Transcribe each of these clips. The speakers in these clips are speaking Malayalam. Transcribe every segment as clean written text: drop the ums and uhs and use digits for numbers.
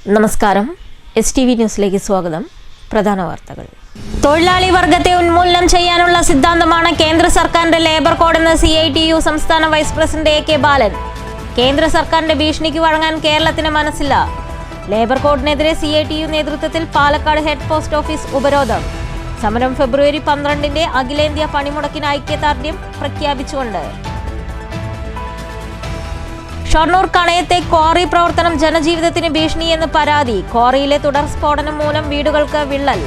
നമസ്കാരം. STV ന്യൂസിലേക്ക് സ്വാഗതം. പ്രധാന വാർത്തകൾ. തൊഴിലാളി വർഗത്തെ ഉന്മൂലനം ചെയ്യാനുള്ള സിദ്ധാന്തമാണ് കേന്ദ്ര സർക്കാരിന്റെ ലേബർ കോഡെന്ന് CITU സംസ്ഥാന വൈസ് പ്രസിഡന്റ് AK ബാലൻ. കേന്ദ്ര സർക്കാരിന്റെ ഭീഷണിക്ക് വഴങ്ങാൻ കേരളത്തിന് മനസ്സില്ല. ലേബർ കോഡിനെതിരെ CITU നേതൃത്വത്തിൽ പാലക്കാട് ഹെഡ് പോസ്റ്റ് ഓഫീസ് ഉപരോധം. സമരം ഫെബ്രുവരി 12 അഖിലേന്ത്യാ പണിമുടക്കിന് ഐക്യദാർഢ്യം പ്രഖ്യാപിച്ചുകൊണ്ട്. ഷൊർണൂർ കണയത്തെ ക്വാറി പ്രവർത്തനം ജനജീവിതത്തിന് ഭീഷണിയെന്ന് പരാതി. ക്വാറിയിലെ തുടർ സ്ഫോടനം മൂലം വീടുകൾക്ക് വിള്ളൽ.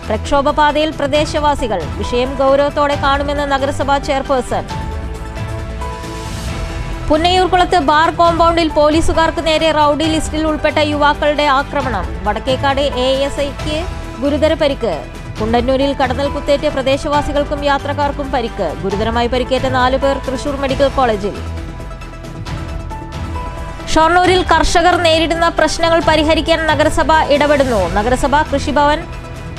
പ്രക്ഷോഭപാതയിൽ പ്രദേശവാസികൾ. വിഷയം ഗൗരവത്തോടെ കാണുമെന്ന് നഗരസഭാ ചെയർപേഴ്സൺ. പുന്നയൂർകുളത്ത് ബാർ കോമ്പൗണ്ടിൽ പോലീസുകാർക്ക് നേരെ റൌഡി ലിസ്റ്റിൽ ഉൾപ്പെട്ട യുവാക്കളുടെ ആക്രമണം. വടക്കേക്കാട് ASIക്ക് ഗുരുതര പരിക്ക്. കുണ്ടന്നൂരിൽ കടന്നൽ കുത്തേറ്റ് പ്രദേശവാസികൾക്കും യാത്രക്കാർക്കും പരിക്ക്. ഗുരുതരമായി പരിക്കേറ്റ 4 പേർ തൃശൂർ മെഡിക്കൽ കോളേജിൽ. ഷൊർണൂരിൽ കർഷകർ നേരിടുന്ന പ്രശ്നങ്ങൾ പരിഹരിക്കാൻ നഗരസഭ ഇടപെടുന്നു. നഗരസഭ കൃഷിഭവൻ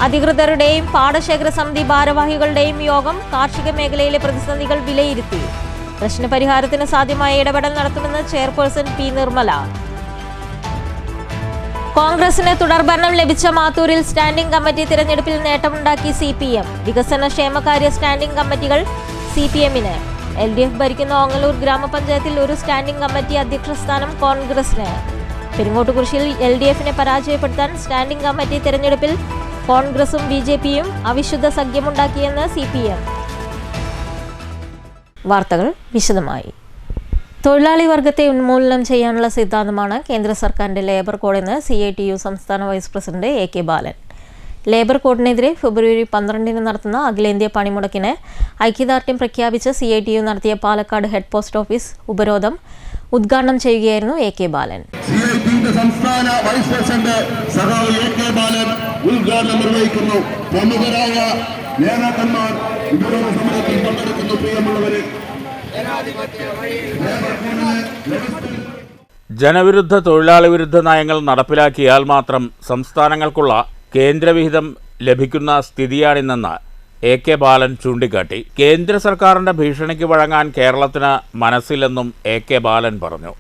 അധികൃതരുടെയും പാടശേഖര സമിതി ഭാരവാഹികളുടെയും യോഗം കാർഷിക മേഖലയിലെ പ്രതിസന്ധികൾ വിലയിരുത്തി. പ്രശ്നപരിഹാരത്തിന് സാധ്യമായ ഇടപെടൽ നടത്തുമെന്ന് ചെയർപേഴ്സൺ P. നിർമ്മല. കോൺഗ്രസിന് തുടർഭരണം ലഭിച്ച മാത്തൂരിൽ സ്റ്റാൻഡിംഗ് കമ്മിറ്റി തിരഞ്ഞെടുപ്പിൽ നേട്ടമുണ്ടാക്കി CPM. വികസന ക്ഷേമകാര്യ സ്റ്റാൻഡിംഗ് കമ്മിറ്റികൾ CPMന്. LDF ഭരിക്കുന്ന ഓങ്ങല്ലൂർ ഗ്രാമപഞ്ചായത്തിൽ ഒരു സ്റ്റാൻഡിംഗ് കമ്മിറ്റി അധ്യക്ഷ സ്ഥാനം കോൺഗ്രസിന്. പെരിങ്ങോട്ടുകുരിശിൽ LDFനെ പരാജയപ്പെടുത്താൻ സ്റ്റാൻഡിംഗ് കമ്മിറ്റി തിരഞ്ഞെടുപ്പിൽ കോൺഗ്രസും BJPയും അവിശുദ്ധ സഖ്യമുണ്ടാക്കിയെന്ന് CPM. വാർത്തകൾ വിശദമായി. തൊഴിലാളി വർഗത്തെ ഉന്മൂലനം ചെയ്യാനുള്ള സിദ്ധാന്തമാണ് കേന്ദ്ര സർക്കാരിന്റെ ലേബർ കോഡെന്ന് CITU സംസ്ഥാന വൈസ് പ്രസിഡന്റ് AK ബാലൻ. ലേബർ കോഡിനെതിരെ ഫെബ്രുവരി 12 നടത്തുന്ന അഖിലേന്ത്യാ പണിമുടക്കിന് ഐക്യദാർഢ്യം പ്രഖ്യാപിച്ച് CITU നടത്തിയ പാലക്കാട് ഹെഡ് പോസ്റ്റ് ഓഫീസ് ഉപരോധം ഉദ്ഘാടനം ചെയ്യുകയായിരുന്നു AK ബാലൻ. സംസ്ഥാന വൈസ് പ്രസിഡന്റ് സഖാവ് AK ബാലൻ ഉദ്ഘാടനം നിർവഹിക്കുന്നു. പ്രമുഖരായ നേതാക്കന്മാർ ഉപരോധ സമരത്തിൽ പങ്കെടുക്കുന്നു. പ്രിയമുള്ളവരെ, ജനവിരുദ്ധ തൊഴിലാളി വിരുദ്ധ നയങ്ങൾ നടപ്പിലാക്കിയാൽ മാത്രം സംസ്ഥാനങ്ങൾക്കുള്ള കേന്ദ്രവിഹിതം ലഭിക്കുന്ന സ്ഥിതിയാണിന്നെന്ന് AK ബാലൻ ചൂണ്ടിക്കാട്ടി. കേന്ദ്ര സർക്കാരിന്റെ ഭീഷണിക്ക് വഴങ്ങാൻ കേരളത്തിന് മനസ്സില്ലെന്നും AK ബാലൻ പറഞ്ഞു.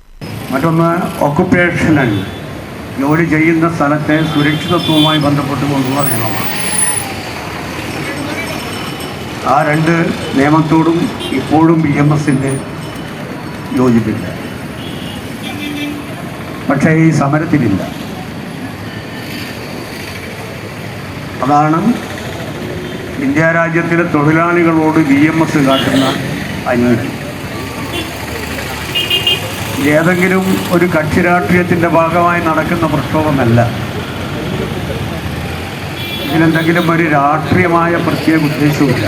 മറ്റൊന്ന് ഓക്കുപ്പേഷണൽ ജോലി ചെയ്യുന്ന സ്ഥലത്തെ സുരക്ഷിതത്വവുമായി ബന്ധപ്പെട്ടുകൊണ്ടുള്ള നിയമമാണ്. ആ 2 നിയമത്തോടും ഇപ്പോഴും BMSന്റെ യോജിപ്പില്ല. പക്ഷേ ഈ സമരത്തിലില്ല. അതാണ് ഇന്ത്യ രാജ്യത്തിലെ തൊഴിലാളികളോട് BMS കാട്ടുന്ന അനീതി. ഏതെങ്കിലും ഒരു കക്ഷി രാഷ്ട്രീയത്തിൻ്റെ ഭാഗമായി നടക്കുന്ന പ്രക്ഷോഭമല്ല. ഇതിനെന്തെങ്കിലും ഒരു രാഷ്ട്രീയമായ പ്രത്യേക ഉദ്ദേശവുമില്ല.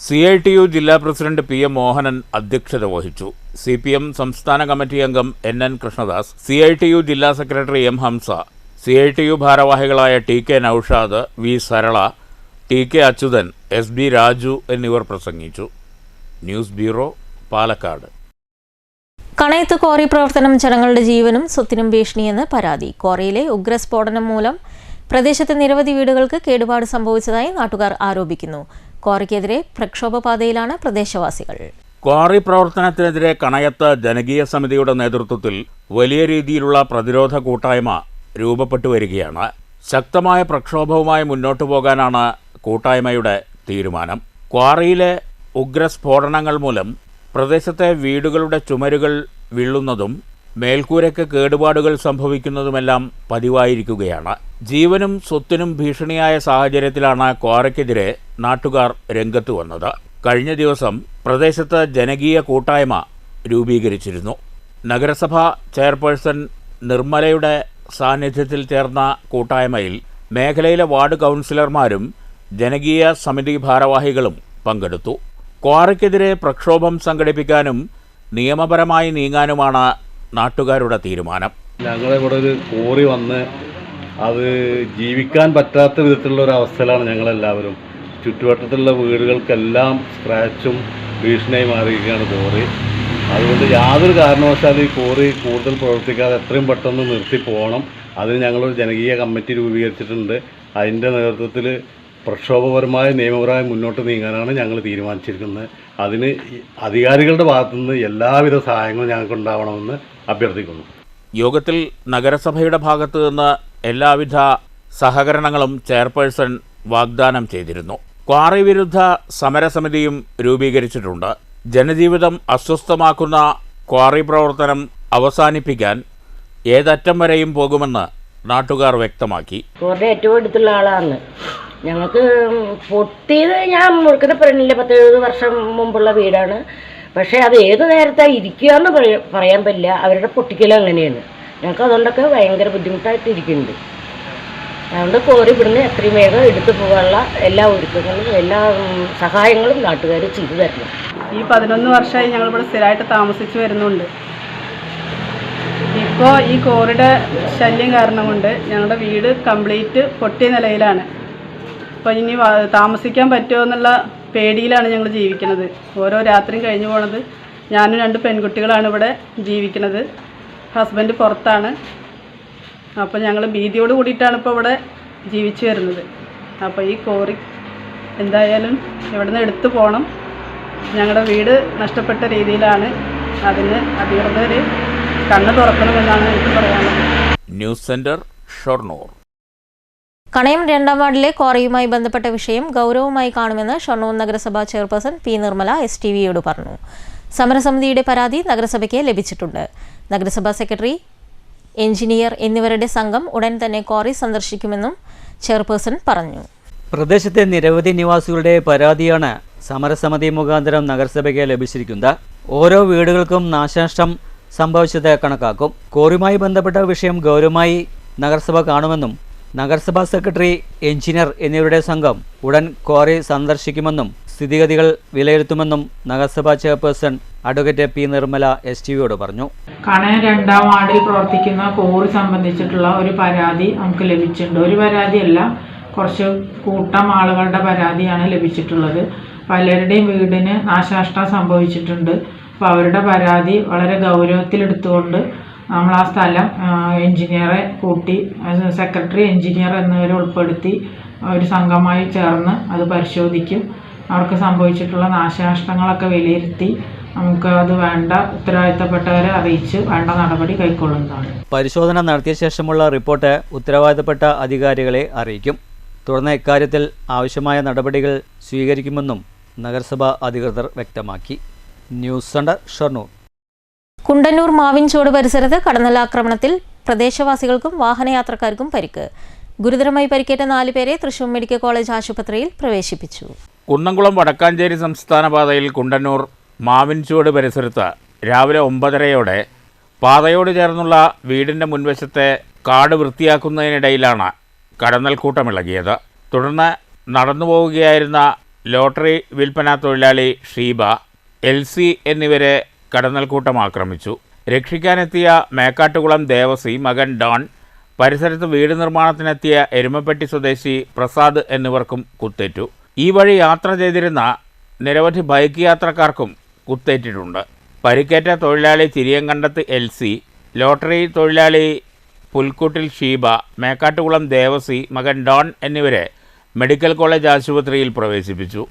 CITU ജില്ലാ പ്രസിഡന്റ് PM മോഹനൻ അധ്യക്ഷത വഹിച്ചു. CPM സംസ്ഥാന കമ്മിറ്റി അംഗം NN കൃഷ്ണദാസ്, CITU ജില്ലാ സെക്രട്ടറി M ഹംസ, CITU ഭാരവാഹികളായ TK Noushad, V Sarala, TK Achuthan, SB Raju എന്നിവർ പ്രസംഗിച്ചു. News bureau, Palakkad. കണയത്ത് ക്വാറി പ്രവർത്തനം ജനങ്ങളുടെ ജീവനും സ്വത്തിനും ഭീഷണിയെന്ന് പരാതി. ക്വാറിയിലെ ഉഗ്രസ്ഫോടനം മൂലം പ്രദേശത്തെ നിരവധി വീടുകൾക്ക് കേടുപാട് സംഭവിച്ചതായി നാട്ടുകാർ ആരോപിക്കുന്നു. ക്വാറിക്കെതിരെ പ്രക്ഷോഭപാതയിലാണ് പ്രദേശവാസികൾ. ക്വാറി പ്രവർത്തനത്തിനെതിരെ കണയത്ത് ജനകീയ സമിതിയുടെ നേതൃത്വത്തിൽ വലിയ രീതിയിലുള്ള പ്രതിരോധ കൂട്ടായ്മ രൂപപ്പെട്ടു വരികയാണ്. ശക്തമായ പ്രക്ഷോഭവുമായി മുന്നോട്ടു പോകാനാണ് കൂട്ടായ്മയുടെ തീരുമാനം. ക്വാറിയിലെ ഉഗ്രസ്ഫോടനങ്ങൾ മൂലം പ്രദേശത്തെ വീടുകളുടെ ചുമരുകൾ വീഴുന്നതും മേൽക്കൂരയ്ക്ക് കേടുപാടുകൾ സംഭവിക്കുന്നതുമെല്ലാം പതിവായിരിക്കുകയാണ്. ജീവനും സ്വത്തിനും ഭീഷണിയായ സാഹചര്യത്തിലാണ് ക്വാറിക്കെതിരെ നാട്ടുകാർ രംഗത്ത് വന്നത്. കഴിഞ്ഞ ദിവസം പ്രദേശത്ത് ജനകീയ കൂട്ടായ്മ രൂപീകരിച്ചിരുന്നു. നഗരസഭാ ചെയർപേഴ്സൺ നിർമ്മലയുടെ സാന്നിധ്യത്തിൽ ചേർന്ന കൂട്ടായ്മയിൽ മേഖലയിലെ വാർഡ് കൗൺസിലർമാരും ജനകീയ സമിതി ഭാരവാഹികളും പങ്കെടുത്തു. ക്വാറിക്കെതിരെ പ്രക്ഷോഭം സംഘടിപ്പിക്കാനും നിയമപരമായി നീങ്ങാനുമാണ് നാട്ടുകാരുടെ തീരുമാനം. ഞങ്ങളിവിടെ ഒരു ക്വാറി വന്ന് അത് ജീവിക്കാൻ പറ്റാത്ത വിധത്തിലുള്ള ഒരു അവസ്ഥയിലാണ് ഞങ്ങളെല്ലാവരും. ചുറ്റുവട്ടത്തുള്ള വീടുകൾക്കെല്ലാം സ്ക്രാച്ചും ഭീഷണിയായി മാറിയിരിക്കുകയാണ് ക്വാറി. അതുകൊണ്ട് യാതൊരു കാരണവശാലും ഈ ക്വാറി കൂടുതൽ പ്രവർത്തിക്കാതെ എത്രയും പെട്ടെന്ന് നിർത്തി പോകണം. അതിന് ഞങ്ങളൊരു ജനകീയ കമ്മിറ്റി രൂപീകരിച്ചിട്ടുണ്ട്. അതിൻ്റെ നേതൃത്വത്തിൽ പ്രക്ഷോഭപരമായ നിയമപരമായി മുന്നോട്ട് നീങ്ങാനാണ് ഞങ്ങൾ തീരുമാനിച്ചിരിക്കുന്നത്. അതിന് അധികാരികളുടെ ഭാഗത്തുനിന്ന് എല്ലാവിധ സഹായങ്ങളും ഞങ്ങൾക്ക് ഉണ്ടാവണമെന്ന് അഭ്യർത്ഥിക്കുന്നു. യോഗത്തിൽ നഗരസഭയുടെ ഭാഗത്തു നിന്ന് എല്ലാവിധ സഹകരണങ്ങളും ചെയർപേഴ്സൺ വാഗ്ദാനം ചെയ്തിരുന്നു. ക്വാറി വിരുദ്ധ സമരസമിതിയും രൂപീകരിച്ചിട്ടുണ്ട്. ജനജീവിതം അസ്വസ്ഥമാക്കുന്ന ക്വാറി പ്രവർത്തനം അവസാനിപ്പിക്കാൻ ഏതറ്റം വരെയും പോകുമെന്ന് നാട്ടുകാർ വ്യക്തമാക്കി. ക്വാറിയുടെ ഏറ്റവും അടുത്തുള്ള ആളാണ്. ഞങ്ങൾക്ക് പൊട്ടിയത് ഞാൻ മുഴുക്കുന്ന പറഞ്ഞില്ല, 10-70 വർഷം മുമ്പുള്ള വീടാണ്. പക്ഷേ അത് ഏത് നേരത്താണ് ഇരിക്കുക എന്ന് പറയാൻ പറ്റില്ല. അവരുടെ പൊട്ടിക്കലും അങ്ങനെയാണ്. ഞങ്ങൾക്ക് അതുകൊണ്ടൊക്കെ ഭയങ്കര ബുദ്ധിമുട്ടായിട്ട് ഇരിക്കുന്നുണ്ട്. അതുകൊണ്ട് കോറി ഇവിടുന്ന് എത്രയും വേഗം എടുത്തു പോകാനുള്ള എല്ലാ ഒരുക്കങ്ങളും എല്ലാ സഹായങ്ങളും നാട്ടുകാർ ചെയ്തു തരണം. ഈ 11 വർഷമായി ഞങ്ങളിവിടെ സ്ഥിരമായിട്ട് താമസിച്ച് വരുന്നുണ്ട്. ഇപ്പോൾ ഈ കോറിയുടെ ശല്യം കാരണം കൊണ്ട് ഞങ്ങളുടെ വീട് കംപ്ലീറ്റ് പൊട്ടിയ നിലയിലാണ്. അപ്പോൾ ഇനി താമസിക്കാൻ പറ്റുമോ എന്നുള്ള പേടിയിലാണ് ഞങ്ങൾ ജീവിക്കുന്നത്. ഓരോ രാത്രിയും കഴിഞ്ഞു പോണത്. ഞാനും 2 പെൺകുട്ടികളാണ് ഇവിടെ ജീവിക്കുന്നത്. ഹസ്ബൻഡ് പുറത്താണ്. അപ്പോൾ ഞങ്ങൾ ഭീതിയോട് കൂടിയിട്ടാണ് ഇപ്പോൾ ഇവിടെ ജീവിച്ചു വരുന്നത്. അപ്പോൾ ഈ കോറി എന്തായാലും ഇവിടെ നിന്ന് എടുത്തു പോകണം. ഞങ്ങളുടെ വീട് നഷ്ടപ്പെട്ട രീതിയിലാണ്. അതിന് അധികൃതർ കണ്ണ് തുറക്കണമെന്നാണ് എനിക്ക് പറയാനുള്ളത്. News centre, Shoranur. കണയം 2-ാം വാർഡിലെ ക്വാറിയുമായി ബന്ധപ്പെട്ട വിഷയം ഗൗരവമായി കാണുമെന്ന് ഷൊർണൂർ നഗരസഭാ ചെയർപേഴ്സൺ പി നിർമ്മല STVയോട് പറഞ്ഞു. സമരസമിതിയുടെ പരാതി നഗരസഭയ്ക്ക് ലഭിച്ചിട്ടുണ്ട്. നഗരസഭാ സെക്രട്ടറി, എഞ്ചിനീയർ എന്നിവരുടെ സംഘം ഉടൻ തന്നെ ക്വാറി സന്ദർശിക്കുമെന്നും ചെയർപേഴ്സൺ പറഞ്ഞു. പ്രദേശത്തെ നിരവധി നിവാസികളുടെ പരാതിയാണ് സമരസമിതി മുഖാന്തരം നഗരസഭയ്ക്ക് ലഭിച്ചിരിക്കുന്നത്. ഓരോ വീടുകൾക്കും നാശനഷ്ടം സംഭവിച്ചത് കണക്കാക്കും. ക്വാറിയുമായി ബന്ധപ്പെട്ട വിഷയം ഗൗരവമായി നഗരസഭ കാണുമെന്നും നഗരസഭാ സെക്രട്ടറി, എഞ്ചിനീയർ എന്നിവരുടെ സംഘം ഉടൻ ക്വാറി സന്ദർശിക്കുമെന്നും സ്ഥിതിഗതികൾ വിലയിരുത്തുമെന്നും നഗരസഭാ ചെയർപേഴ്സൺ അഡ്വക്കേറ്റ് പി നിർമ്മല STVയോട് പറഞ്ഞു. കണയം 2-ാം വാർഡിൽ പ്രവർത്തിക്കുന്ന കോറി സംബന്ധിച്ചിട്ടുള്ള ഒരു പരാതി നമുക്ക് ലഭിച്ചിട്ടുണ്ട്. ഒരു പരാതിയല്ല, കുറച്ച് കൂട്ടം ആളുകളുടെ പരാതിയാണ് ലഭിച്ചിട്ടുള്ളത്. പലരുടെയും വീടിന് നാശനഷ്ടം സംഭവിച്ചിട്ടുണ്ട്. അപ്പോൾ അവരുടെ പരാതി വളരെ ഗൗരവത്തിലെടുത്തുകൊണ്ട് നമ്മൾ ആ സ്ഥലം എഞ്ചിനീയറെ കൂട്ടി, സെക്രട്ടറി, എഞ്ചിനീയർ എന്നിവരെ ഉൾപ്പെടുത്തി ഒരു സംഘമായി ചേർന്ന് അത് പരിശോധിക്കും. അവർക്ക് സംഭവിച്ചിട്ടുള്ള നാശനഷ്ടങ്ങളൊക്കെ വിലയിരുത്തി നമുക്ക് അത് വേണ്ട ഉത്തരവാദിത്തപ്പെട്ടവരെ അറിയിച്ച് വേണ്ട നടപടി കൈക്കൊള്ളുന്നതാണ്. പരിശോധന നടത്തിയ ശേഷമുള്ള റിപ്പോർട്ട് ഉത്തരവാദിത്തപ്പെട്ട അധികാരികളെ അറിയിക്കും. തുടർന്ന് ഇക്കാര്യത്തിൽ ആവശ്യമായ നടപടികൾ സ്വീകരിക്കുമെന്നും നഗരസഭാ അധികൃതർ വ്യക്തമാക്കി. News centre, Shoranur. കുണ്ടന്നൂർ മാവിൻചോട് പരിസരത്ത് കടന്നലാക്രമണത്തിൽ പ്രദേശവാസികൾക്കും വാഹനയാത്രക്കാർക്കും പരിക്ക്. ഗുരുതരമായി പരിക്കേറ്റ 4 പേരെ തൃശൂർ മെഡിക്കൽ കോളേജ് ആശുപത്രിയിൽ പ്രവേശിപ്പിച്ചു. കുന്നംകുളം വടക്കാഞ്ചേരി സംസ്ഥാന പാതയിൽ കുണ്ടന്നൂർ മാവിൻചുവട് പരിസരത്ത് രാവിലെ 9:30 പാതയോട് ചേർന്നുള്ള വീടിൻ്റെ മുൻവശത്തെ കാട് വൃത്തിയാക്കുന്നതിനിടയിലാണ് കടന്നൽക്കൂട്ടമിളകിയത്. തുടർന്ന് നടന്നുപോവുകയായിരുന്ന ലോട്ടറി വിൽപ്പന തൊഴിലാളി ഷീബ, LC എന്നിവരെ കടന്നൽക്കൂട്ടം ആക്രമിച്ചു. രക്ഷിക്കാനെത്തിയ മേക്കാട്ടുകുളം ദേവസി, മകൻ ഡോൺ, പരിസരത്ത് വീട് നിർമ്മാണത്തിനെത്തിയ എരുമപ്പെട്ടി സ്വദേശി പ്രസാദ് എന്നിവർക്കും കുത്തേറ്റു. ഈ വഴി യാത്ര ചെയ്തിരുന്ന നിരവധി ബൈക്ക് യാത്രക്കാർക്കും കുത്തേറ്റിട്ടുണ്ട്. പരിക്കേറ്റ തൊഴിലാളി ചിരിയങ്കണ്ടത്ത് LC, ലോട്ടറി തൊഴിലാളി പുൽക്കൂട്ടിൽ ഷീബ, മേക്കാട്ടുകുളം ദേവസി, മകൻ ഡോൺ എന്നിവരെ മെഡിക്കൽ കോളേജ് ആശുപത്രിയിൽ പ്രവേശിപ്പിച്ചു.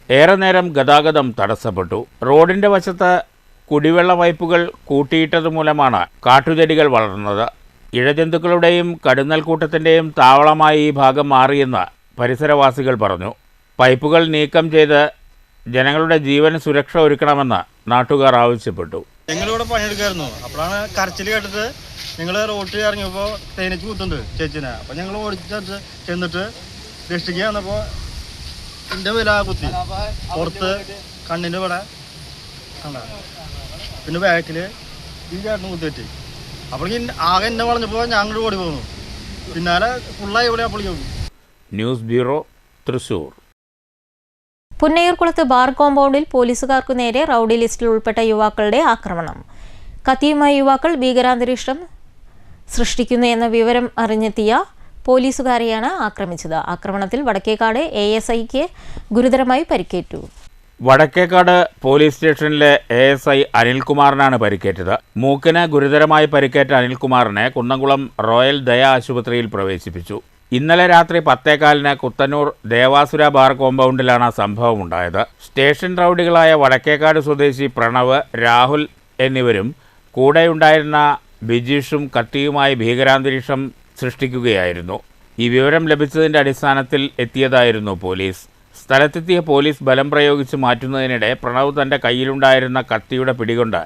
ഏറെ നേരം ഗതാഗതം തടസ്സപ്പെട്ടു. റോഡിൻ്റെ വശത്ത് കുടിവെള്ള പൈപ്പുകൾ കൂട്ടിയിട്ടത് മൂലമാണ് കാട്ടുചെടികൾ വളർന്നത്. ഇഴജന്തുക്കളുടെയും കടുന്നൽക്കൂട്ടത്തിൻ്റെയും താവളമായി ഈ ഭാഗം മാറിയെന്ന് പരിസരവാസികൾ പറഞ്ഞു. പൈപ്പുകൾ നീക്കം ചെയ്ത് ജനങ്ങളുടെ ജീവന് സുരക്ഷ ഒരുക്കണമെന്ന് നാട്ടുകാർ ആവശ്യപ്പെട്ടു. ഞങ്ങളിവിടെ പണിയെടുക്കായിരുന്നു. അപ്പോഴാണ് കരച്ചിൽ കേട്ടിട്ട് ഞങ്ങൾ റോട്ടിൽ ഇറങ്ങിയപ്പോൾ തേനീച്ച് കുത്തുന്നുണ്ട് ചേച്ചിനെ. അപ്പോൾ ഞങ്ങൾ ഓടിച്ച് ചെന്നിട്ട് രക്ഷിക്കാൻ വന്നപ്പോൾ എൻ്റെ വില കുത്തി പുറത്ത് കണ്ണിൻ്റെ ഇവിടെ കണ്ട, പിന്നെ ബാക്കിൽ ഈ ചേട്ടന് കുത്തിറ്റി. അപ്പോഴേക്കും ആകെ എന്നെ വളഞ്ഞപ്പോൾ ഞാൻ അങ്ങോട്ട് ഓടി പോകുന്നു. പിന്നാലെ ഫുള്ളായി ഇവിടെ അപ്പോഴേക്കും. News bureau, Thrissur. പുന്നയൂർകുളത്ത് ബാർ കോമ്പൗണ്ടിൽ പോലീസുകാർക്കു നേരെ റൌഡി ലിസ്റ്റിൽ ഉൾപ്പെട്ട യുവാക്കളുടെ ആക്രമണം. കത്തിയുമായി യുവാക്കൾ ഭീകരാന്തരീക്ഷം സൃഷ്ടിക്കുന്നു എന്ന വിവരം അറിഞ്ഞെത്തിയ പോലീസുകാരെയാണ് ആക്രമിച്ചത്. ആക്രമണത്തിൽ വടക്കേക്കാട് ASIക്ക് ഗുരുതരമായി പരിക്കേറ്റു. വടക്കേക്കാട് പോലീസ് സ്റ്റേഷനിലെ ASI അനിൽകുമാറിനാണ് പരിക്കേറ്റത്. മൂക്കിന് ഗുരുതരമായി പരിക്കേറ്റ അനിൽകുമാറിനെ കുന്നംകുളം റോയൽ ദയ ആശുപത്രിയിൽ പ്രവേശിപ്പിച്ചു. ഇന്നലെ രാത്രി 10:15 കുത്തന്നൂർ ദേവാസുര ബാർ കോമ്പൗണ്ടിലാണ് സംഭവമുണ്ടായത്. സ്റ്റേഷൻ റൌഡികളായ വടക്കേക്കാട് സ്വദേശി പ്രണവ്, രാഹുൽ എന്നിവരും കൂടെയുണ്ടായിരുന്ന ബിജീഷും കത്തിയുമായി ഭീകരാന്തരീക്ഷം സൃഷ്ടിക്കുകയായിരുന്നു. ഈ വിവരം ലഭിച്ചതിൻ്റെ അടിസ്ഥാനത്തിൽ എത്തിയതായിരുന്നു പോലീസ്. സ്ഥലത്തെത്തിയ പോലീസ് ബലം പ്രയോഗിച്ച് മാറ്റുന്നതിനിടെ പ്രണവ് തൻ്റെ കയ്യിലുണ്ടായിരുന്ന കത്തിയുടെ പിടികൊണ്ട്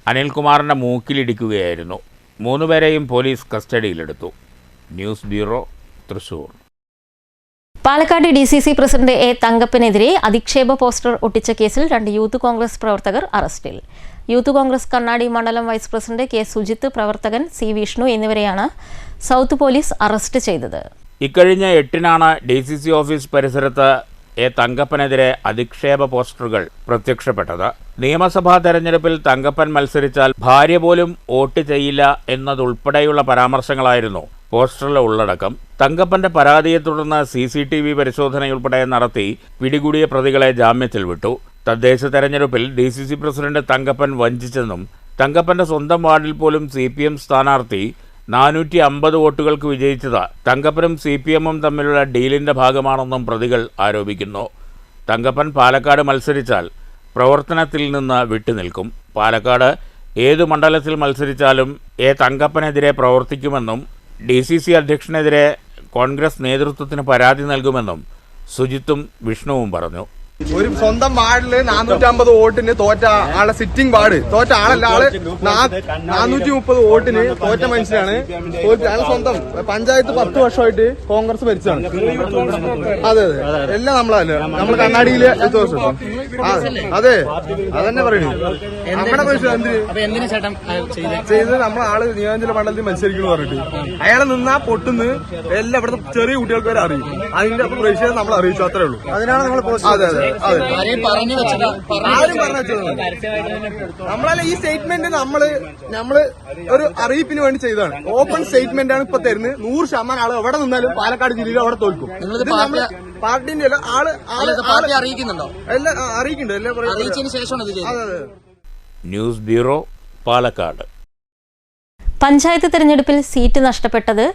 അനിൽകുമാറിൻ്റെ മൂക്കിലിടിക്കുകയായിരുന്നു. 3 പേരെയും പോലീസ് കസ്റ്റഡിയിലെടുത്തു. News bureau, Thrissur. Palakkad DCC president A തങ്കപ്പനെതിരെ അധിക്ഷേപ പോസ്റ്റർ ഒട്ടിച്ച കേസിൽ 2 യൂത്ത് കോൺഗ്രസ് പ്രവർത്തകർ അറസ്റ്റിൽ. യൂത്ത് കോൺഗ്രസ് കണ്ണാടി മണ്ഡലം വൈസ് പ്രസിഡന്റ് കെ സുജിത്ത്, പ്രവർത്തകൻ C വിഷ്ണു എന്നിവരെയാണ് സൗത്ത് പോലീസ് അറസ്റ്റ് ചെയ്തത്. ഇക്കഴിഞ്ഞ 8-നാണ് DCC ഓഫീസ് പരിസരത്ത് എ തങ്കപ്പനെതിരെ അധിക്ഷേപ പോസ്റ്ററുകൾ പ്രത്യക്ഷപ്പെട്ടത്. നിയമസഭാ തെരഞ്ഞെടുപ്പിൽ തങ്കപ്പൻ മത്സരിച്ചാൽ ഭാര്യ പോലും വോട്ട് ചെയ്യില്ല എന്നതുൾപ്പെടെയുള്ള പരാമർശങ്ങളായിരുന്നു പോസ്റ്ററിലെ ഉള്ളടക്കം. തങ്കപ്പന്റെ പരാതിയെ തുടർന്ന് CCTV പരിശോധനയുൾപ്പെടെ നടത്തി പിടികൂടിയ പ്രതികളെ ജാമ്യത്തിൽ വിട്ടു. തദ്ദേശ തെരഞ്ഞെടുപ്പിൽ DCC പ്രസിഡന്റ് തങ്കപ്പൻ വഞ്ചിച്ചെന്നും തങ്കപ്പന്റെ സ്വന്തം വാർഡിൽ പോലും CPM സ്ഥാനാർത്ഥി 450 വോട്ടുകൾക്ക് വിജയിച്ചത് തങ്കപ്പനും CPM-ഉം തമ്മിലുള്ള ഡീലിന്റെ ഭാഗമാണെന്നും പ്രതികൾ ആരോപിക്കുന്നു. തങ്കപ്പൻ പാലക്കാട് മത്സരിച്ചാൽ പ്രവർത്തനത്തിൽ നിന്ന് വിട്ടുനിൽക്കും. പാലക്കാട് ഏതു മണ്ഡലത്തിൽ മത്സരിച്ചാലും എ തങ്കപ്പനെതിരെ പ്രവർത്തിക്കുമെന്നും DCC അധ്യക്ഷനെതിരെ കോൺഗ്രസ് നേതൃത്വത്തിന് പരാതി നൽകുമെന്നും സുജിത്തും വിഷ്ണുവും പറഞ്ഞു. ഒരു സ്വന്തം വാർഡില് 450 വോട്ടിന് തോറ്റ ആളെ സിറ്റിംഗ് വാർഡ് തോറ്റ ആളല്ല, ആള് 430 വോട്ടിന് തോറ്റ മനുഷ്യനാണ്. ആളെ സ്വന്തം പഞ്ചായത്ത് 10 വർഷമായിട്ട് കോൺഗ്രസ് ഭരിച്ചാണ്. അതെ അതെ, എല്ലാം നമ്മളല്ലേ, നമ്മൾ കണ്ണാടിയില് 10 വർഷം. അതെ, അതന്നെ പറയുന്നു. നമ്മുടെ പ്രശ്നം ചെയ്ത് നമ്മളെ ആള് നിയോജക മണ്ഡലത്തിൽ മത്സരിക്കുന്നു പറഞ്ഞിട്ട് അയാളെ നിന്നാ പൊട്ടുന്ന് എല്ലാം ഇവിടുത്തെ ചെറിയ കുട്ടികൾക്ക് വരെ അറിയും. അതിന്റെ പ്രശ്നം നമ്മൾ അറിയിച്ചു, അത്രേ ഉള്ളൂ. അതിനാണ് നമ്മൾ. അതെ അതെ, ആരും പറഞ്ഞു വെച്ചത് നമ്മളല്ല. ഈ സ്റ്റേറ്റ്മെന്റ് നമ്മള് ഒരു അറിയിപ്പിന് വേണ്ടി ചെയ്തതാണ്. ഓപ്പൺ സ്റ്റേറ്റ്മെന്റ് ആണ് ഇപ്പൊ തരുന്നത്. 100% ആള് എവിടെ നിന്നാലും പാലക്കാട് ജില്ലയിൽ അവിടെ തോൽക്കും. പാർട്ടിന്റെ ആള് അറിയിക്കുന്നുണ്ടോ? എല്ലാം അറിയിക്കുന്നുണ്ട്. News bureau, Palakkad. പഞ്ചായത്ത് തെരഞ്ഞെടുപ്പിൽ സീറ്റ് നഷ്ടപ്പെട്ടത്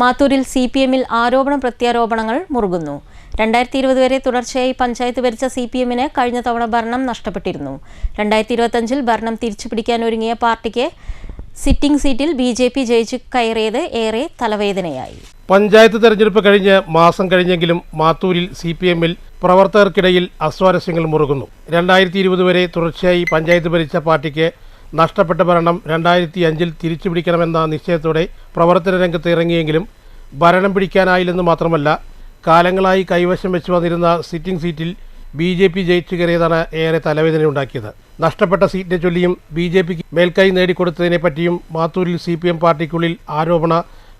മാത്തൂരിൽ CPM-ൽ ആരോപണ പ്രത്യാരോപണങ്ങൾ മുറുകുന്നു. 2020 വരെ തുടർച്ചയായി പഞ്ചായത്ത് ഭരിച്ച CPM-ന് കഴിഞ്ഞ തവണ ഭരണം നഷ്ടപ്പെട്ടിരുന്നു. 2025-ൽ ഭരണം തിരിച്ചുപിടിക്കാനൊരുങ്ങിയ പാർട്ടിക്ക് സിറ്റിംഗ് സീറ്റിൽ BJP ജയിച്ചു കയറിയത് ഏറെ തലവേദനയായി. പഞ്ചായത്ത് തെരഞ്ഞെടുപ്പ് കഴിഞ്ഞ് മാസം കഴിഞ്ഞെങ്കിലും മാത്തൂരിൽ CPM-ൽ പ്രവർത്തകർക്കിടയിൽ അസ്വാരസ്യങ്ങൾ മുറുകുന്നു. 2020 വരെ തുടർച്ചയായി പഞ്ചായത്ത് ഭരിച്ച പാർട്ടിക്ക് നഷ്ടപ്പെട്ട ഭരണം 2005-ൽ തിരിച്ചുപിടിക്കണമെന്ന നിശ്ചയത്തോടെ പ്രവർത്തന രംഗത്ത് ഇറങ്ങിയെങ്കിലും ഭരണം പിടിക്കാനായില്ലെന്ന് മാത്രമല്ല, കാലങ്ങളായി കൈവശം വെച്ച് വന്നിരുന്ന സിറ്റിംഗ് സീറ്റിൽ BJP ജയിച്ചു കയറിയതാണ് ഏറെ തലവേദനയുണ്ടാക്കിയത്. നഷ്ടപ്പെട്ട സീറ്റിനെ ചൊല്ലിയും BJPക്ക് മേൽക്കൈ നേടിക്കൊടുത്തതിനെ പറ്റിയും മാത്തൂരിൽ CPM പാർട്ടിക്കുള്ളിൽ ആരോപണ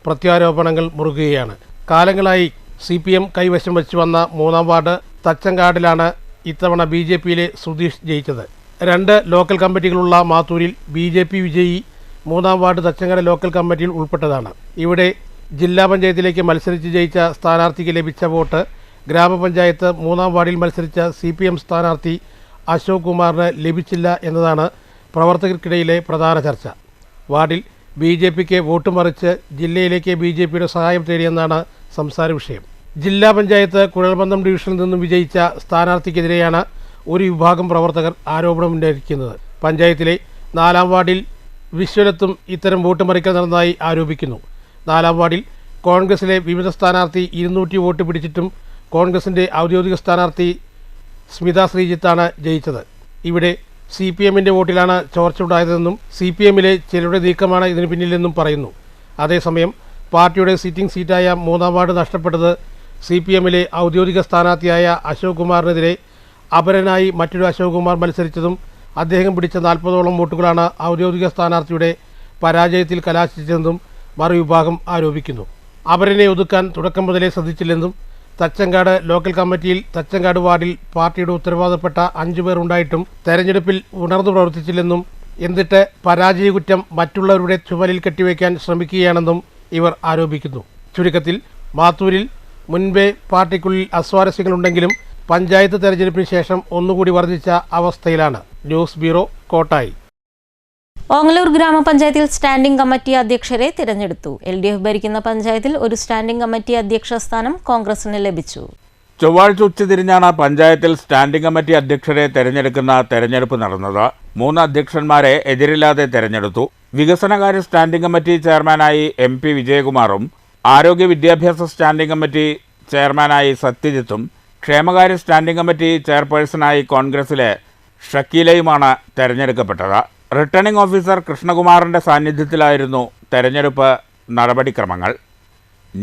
പ്രത്യാരോപണങ്ങൾ മുറുകുകയാണ്. കാലങ്ങളായി CPM കൈവശം വെച്ച് വന്ന 3-ാം വാർഡ് തച്ചങ്കാടിലാണ് ഇത്തവണ BJPയിലെ സുധീഷ് ജയിച്ചത്. 2 ലോക്കൽ കമ്മിറ്റികളുള്ള മാത്തൂരിൽ BJP വിജയി 3-ാം വാർഡ് തച്ചങ്കാട് ലോക്കൽ കമ്മിറ്റിയിൽ ഉൾപ്പെട്ടതാണ്. ഇവിടെ ജില്ലാ പഞ്ചായത്തിലേക്ക് മത്സരിച്ച് ജയിച്ച സ്ഥാനാർത്ഥിക്ക് ലഭിച്ച വോട്ട് ഗ്രാമപഞ്ചായത്ത് 3-ാം വാർഡിൽ മത്സരിച്ച CPM സ്ഥാനാർത്ഥി അശോക് കുമാറിന് ലഭിച്ചില്ല എന്നതാണ് പ്രവർത്തകർക്കിടയിലെ പ്രധാന ചർച്ച. വാർഡിൽ BJPക്ക് വോട്ട് മറിച്ച് ജില്ലയിലേക്ക് BJPയുടെ സഹായം തേടിയെന്നാണ് സംസാര വിഷയം. ജില്ലാ പഞ്ചായത്ത് കുഴൽബന്ധം ഡിവിഷനിൽ നിന്നും വിജയിച്ച സ്ഥാനാർത്ഥിക്കെതിരെയാണ് ഒരു വിഭാഗം പ്രവർത്തകർ ആരോപണം ഉന്നയിക്കുന്നത്. പഞ്ചായത്തിലെ 4-ാം വാർഡിൽ വിശ്വലത്തും ഇത്തരം വോട്ട് മറിക്കൽ നടന്നതായി ആരോപിക്കുന്നു. 4-ാം വാർഡിൽ കോൺഗ്രസിലെ വിവിധ സ്ഥാനാർത്ഥി 200 വോട്ട് പിടിച്ചിട്ടും കോൺഗ്രസിൻ്റെ ഔദ്യോഗിക സ്ഥാനാർത്ഥി സ്മിത ശ്രീജിത്താണ് ജയിച്ചത്. ഇവിടെ CPM-ന്റെ വോട്ടിലാണ് ചോർച്ച ഉണ്ടായതെന്നും CPM-ലെ ചിലരുടെ നീക്കമാണ് ഇതിന് പിന്നിലെന്നും പറയുന്നു. അതേസമയം പാർട്ടിയുടെ സിറ്റിംഗ് സീറ്റായ 3-ാം വാർഡ് നഷ്ടപ്പെട്ടത് CPM-ലെ ഔദ്യോഗിക സ്ഥാനാർത്ഥിയായ അശോക് കുമാറിനെതിരെ അപരനായി മറ്റൊരു അശോക് കുമാർ മത്സരിച്ചതും അദ്ദേഹം പിടിച്ച 40ഓളം വോട്ടുകളാണ് ഔദ്യോഗിക സ്ഥാനാർത്ഥിയുടെ പരാജയത്തിൽ കലാശിച്ചതെന്നും മറുവിഭാഗം ആരോപിക്കുന്നു. അപരനെ ഒതുക്കാൻ തുടക്കം മുതലേ ശ്രദ്ധിച്ചില്ലെന്നും തച്ചങ്കാട് ലോക്കൽ കമ്മിറ്റിയിൽ തച്ചങ്കാട് വാർഡിൽ പാർട്ടിയുടെ ഉത്തരവാദപ്പെട്ട 5 പേർ ഉണ്ടായിട്ടും തെരഞ്ഞെടുപ്പിൽ ഉണർന്നു പ്രവർത്തിച്ചില്ലെന്നും എന്നിട്ട് പരാജയ കുറ്റം മറ്റുള്ളവരുടെ ചുമലിൽ കെട്ടിവയ്ക്കാൻ ശ്രമിക്കുകയാണെന്നും ഇവർ ആരോപിക്കുന്നു. ചുരുക്കത്തിൽ മാത്തൂരിൽ മുൻപേ പാർട്ടിക്കുള്ളിൽ അസ്വാരസ്യങ്ങളുണ്ടെങ്കിലും പഞ്ചായത്ത് തെരഞ്ഞെടുപ്പിന് ശേഷം ഒന്നുകൂടി വർദ്ധിച്ച അവസ്ഥയിലാണ്. News bureau, Kottayi. ഓങ്ങല്ലൂർ ഗ്രാമപഞ്ചായത്തിൽ സ്റ്റാൻഡിംഗ് കമ്മിറ്റി അധ്യക്ഷരെ തിരഞ്ഞെടുത്തു. LDF ഭരിക്കുന്ന പഞ്ചായത്തിൽ ഒരു സ്റ്റാൻഡിംഗ് കമ്മിറ്റി അധ്യക്ഷ സ്ഥാനം കോൺഗ്രസിന് ലഭിച്ചു. ചൊവ്വാഴ്ച ഉച്ചതിരിഞ്ഞാണ് പഞ്ചായത്തിൽ സ്റ്റാൻഡിംഗ് കമ്മിറ്റി അധ്യക്ഷരെ തെരഞ്ഞെടുക്കുന്ന തെരഞ്ഞെടുപ്പ് നടന്നത്. 3 അധ്യക്ഷന്മാരെ എതിരില്ലാതെ തെരഞ്ഞെടുത്തു. വികസനകാര്യ സ്റ്റാൻഡിംഗ് കമ്മിറ്റി ചെയർമാനായി MP വിജയകുമാറും ആരോഗ്യ വിദ്യാഭ്യാസ സ്റ്റാൻഡിംഗ് കമ്മിറ്റി ചെയർമാനായി സത്യജിത്തും ക്ഷേമകാര്യ സ്റ്റാൻഡിംഗ് കമ്മിറ്റി ചെയർപേഴ്സണായി കോൺഗ്രസിലെ ഷക്കീലയുമാണ് തെരഞ്ഞെടുക്കപ്പെട്ടത്. റിട്ടേണിംഗ് ഓഫീസർ കൃഷ്ണകുമാറിന്റെ സാന്നിധ്യത്തിലായിരുന്നു തെരഞ്ഞെടുപ്പ് നടപടിക്രമങ്ങൾ.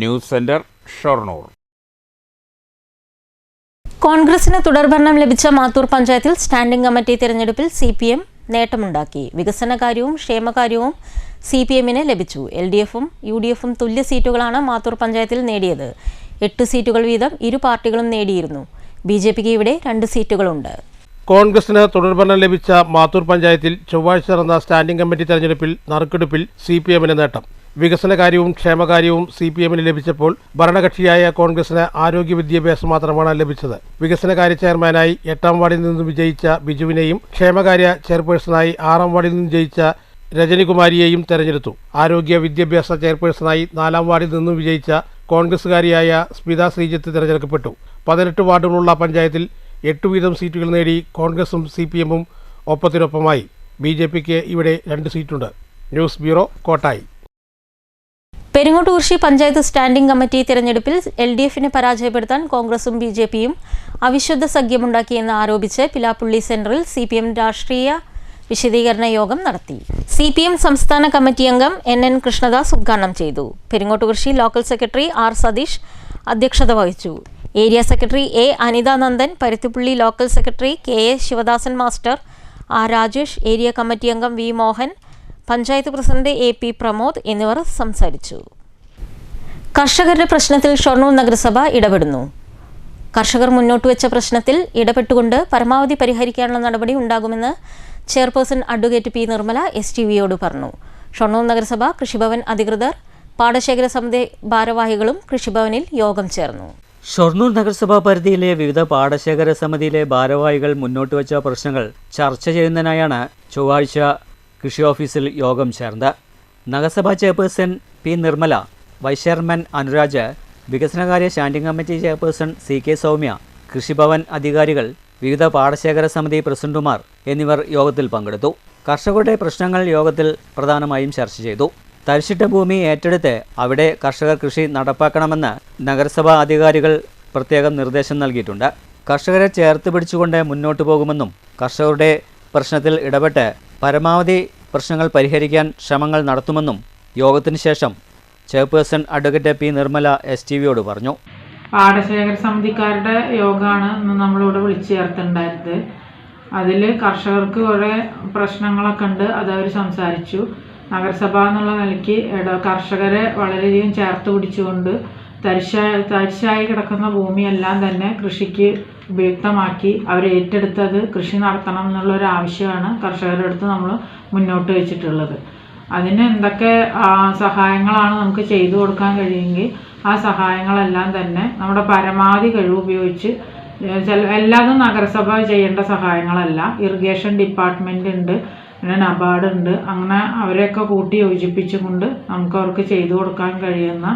News centre, Shoranur. കോൺഗ്രസിന് തുടർഭരണം ലഭിച്ച മാത്തൂർ പഞ്ചായത്തിൽ സ്റ്റാൻഡിംഗ് കമ്മിറ്റി തിരഞ്ഞെടുപ്പിൽ CPM നേട്ടമുണ്ടാക്കി. വികസനകാര്യവും ക്ഷേമകാര്യവും CPMന് ലഭിച്ചു. LDFും UDFും തുല്യ സീറ്റുകളാണ് മാത്തൂർ പഞ്ചായത്തിൽ നേടിയത്. 8 സീറ്റുകൾ വീതം ഇരു പാർട്ടികളും നേടിയിരുന്നു. BJPക്ക് ഇവിടെ 2 സീറ്റുകളുണ്ട്. കോൺഗ്രസിന് തുടർഭരണം ലഭിച്ച മാത്തൂർ പഞ്ചായത്തിൽ ചൊവ്വാഴ്ച നടന്ന സ്റ്റാൻഡിംഗ് കമ്മിറ്റി തെരഞ്ഞെടുപ്പിൽ നറുക്കെടുപ്പിൽ CPMന് നേട്ടം. വികസനകാര്യവും ക്ഷേമകാര്യവും CPMന് ലഭിച്ചപ്പോൾ ഭരണകക്ഷിയായ കോൺഗ്രസിന് ആരോഗ്യ വിദ്യാഭ്യാസം മാത്രമാണ് ലഭിച്ചത്. വികസനകാര്യ ചെയർമാനായി 8ാം വാർഡിൽ നിന്നും വിജയിച്ച ബിജുവിനെയും ക്ഷേമകാര്യ ചെയർപേഴ്സണായി 6ാം വാർഡിൽ നിന്നും ജയിച്ച രജനികുമാരിയെയും തെരഞ്ഞെടുത്തു. ആരോഗ്യ വിദ്യാഭ്യാസ ചെയർപേഴ്സണായി 4ാം വാർഡിൽ നിന്നും വിജയിച്ച കോൺഗ്രസുകാരിയായ സ്മിത ശ്രീജിത്ത് തെരഞ്ഞെടുക്കപ്പെട്ടു. 18 വാർഡുകളുള്ള പഞ്ചായത്തിൽ 8 വീതം സീറ്റുകൾ നേടി കോൺഗ്രസും CPMും ഒപ്പത്തിനൊപ്പമായി. BJPക്ക് ഇവിടെ 2 സീറ്റുണ്ട്. News bureau, Kottayi. പെരിങ്ങോട്ടുകുറിശി പഞ്ചായത്ത് സ്റ്റാൻഡിംഗ് കമ്മിറ്റി തിരഞ്ഞെടുപ്പിൽ LDFനെ പരാജയപ്പെടുത്താൻ കോൺഗ്രസും BJPയും അവിശുദ്ധ സഖ്യമുണ്ടാക്കിയെന്ന് ആരോപിച്ച് പിലാപ്പള്ളി സെന്ററിൽ CPM രാഷ്ട്രീയ വിശദീകരണ യോഗം നടത്തി. CPM സംസ്ഥാന കമ്മിറ്റി അംഗം NN കൃഷ്ണദാസ് ഉദ്ഘാടനം ചെയ്തു. Peringottukurissi local secretary R Satheesh അധ്യക്ഷത വഹിച്ചു. Area secretary A Anithanandan, Paruthipally local secretary KA Sivadasan master, R Rajesh, area committee അംഗം V Mohan, panchayat president AP Pramod എന്നിവർ സംസാരിച്ചു. കർഷകരുടെ പ്രശ്നത്തിൽ ഷൊർണൂർ നഗരസഭ ഇടപെടുന്നു. കർഷകർ മുന്നോട്ട് വെച്ച പ്രശ്നത്തിൽ ഇടപെട്ടുകൊണ്ട് പരമാവധി പരിഹരിക്കാനുള്ള നടപടി ഉണ്ടാകുമെന്ന് ചെയർപേഴ്സൺ അഡ്വക്കേറ്റ് P നിർമ്മല STVയോട് പറഞ്ഞു. ഷൊർണൂർ നഗരസഭ കൃഷിഭവൻ അധികൃതർ, പാടശേഖര സമിതി ഭാരവാഹികളും കൃഷിഭവനിൽ യോഗം ചേർന്നു. ഷൊർണൂർ നഗരസഭാ പരിധിയിലെ വിവിധ പാടശേഖര സമിതിയിലെ ഭാരവാഹികൾ മുന്നോട്ട് വെച്ച പ്രശ്നങ്ങൾ ചർച്ച ചെയ്യുന്നതിനായാണ് ചൊവ്വാഴ്ച കൃഷി ഓഫീസിൽ യോഗം ചേർന്നത്. നഗരസഭാ chairperson P Nirmala, vice chairman Anuraj, വികസനകാര്യ standing committee chairperson CK Soumya, കൃഷിഭവൻ അധികാരികൾ, വിവിധ പാടശേഖര സമിതി പ്രസിഡന്റുമാർ എന്നിവർ യോഗത്തിൽ പങ്കെടുത്തു. കർഷകരുടെ പ്രശ്നങ്ങൾ യോഗത്തിൽ പ്രധാനമായും ചർച്ച ചെയ്തു. തരിശിട്ട ഭൂമി ഏറ്റെടുത്ത് അവിടെ കർഷകർ കൃഷി നടപ്പാക്കണമെന്ന് നഗരസഭാ അധികാരികൾ പ്രത്യേകം നിർദ്ദേശം നൽകിയിട്ടുണ്ട്. കർഷകരെ ചേർത്ത് പിടിച്ചുകൊണ്ട് മുന്നോട്ടു പോകുമെന്നും കർഷകരുടെ പ്രശ്നത്തിൽ ഇടപെട്ട് പരമാവധി പ്രശ്നങ്ങൾ പരിഹരിക്കാൻ ശ്രമങ്ങൾ നടത്തുമെന്നും യോഗത്തിന് ശേഷം ചെയർപേഴ്സൺ അഡ്വക്കേറ്റ് P നിർമ്മല STVയോട് പറഞ്ഞു. പാടശേഖര സമിതിക്കാരുടെ യോഗമാണ് ഇന്ന് നമ്മളിവിടെ വിളിച്ചു ചേർത്തിട്ടുണ്ടായിരുന്നത്. അതിൽ കർഷകർക്ക് കുറേ പ്രശ്നങ്ങളൊക്കെ ഉണ്ട്, അതവർ സംസാരിച്ചു. നഗരസഭ എന്നുള്ള നിലയ്ക്ക് കർഷകരെ വളരെയധികം ചേർത്ത് പിടിച്ചുകൊണ്ട് തരിശായി കിടക്കുന്ന ഭൂമിയെല്ലാം തന്നെ കൃഷിക്ക് ഉപയുക്തമാക്കി അവർ ഏറ്റെടുത്തത് കൃഷി നടത്തണം എന്നുള്ളൊരു ആവശ്യമാണ് കർഷകരുടെ അടുത്ത് നമ്മൾ മുന്നോട്ട് വെച്ചിട്ടുള്ളത്. അതിന് എന്തൊക്കെ സഹായങ്ങളാണ് നമുക്ക് ചെയ്തു കൊടുക്കാൻ കഴിയുമെങ്കിൽ ആ സഹായങ്ങളെല്ലാം തന്നെ നമ്മുടെ പരമാവധി കഴിവ് ഉപയോഗിച്ച്, എല്ലാതും നഗരസഭ ചെയ്യേണ്ട സഹായങ്ങളല്ല, ഇറിഗേഷൻ ഡിപ്പാർട്ട്മെൻ്റ് ഉണ്ട്, പിന്നെ നബാർഡ് ഉണ്ട്, അങ്ങനെ അവരെയൊക്കെ കൂട്ടി യോജിപ്പിച്ചുകൊണ്ട് നമുക്ക് അവർക്ക് ചെയ്തു കൊടുക്കാൻ കഴിയുന്ന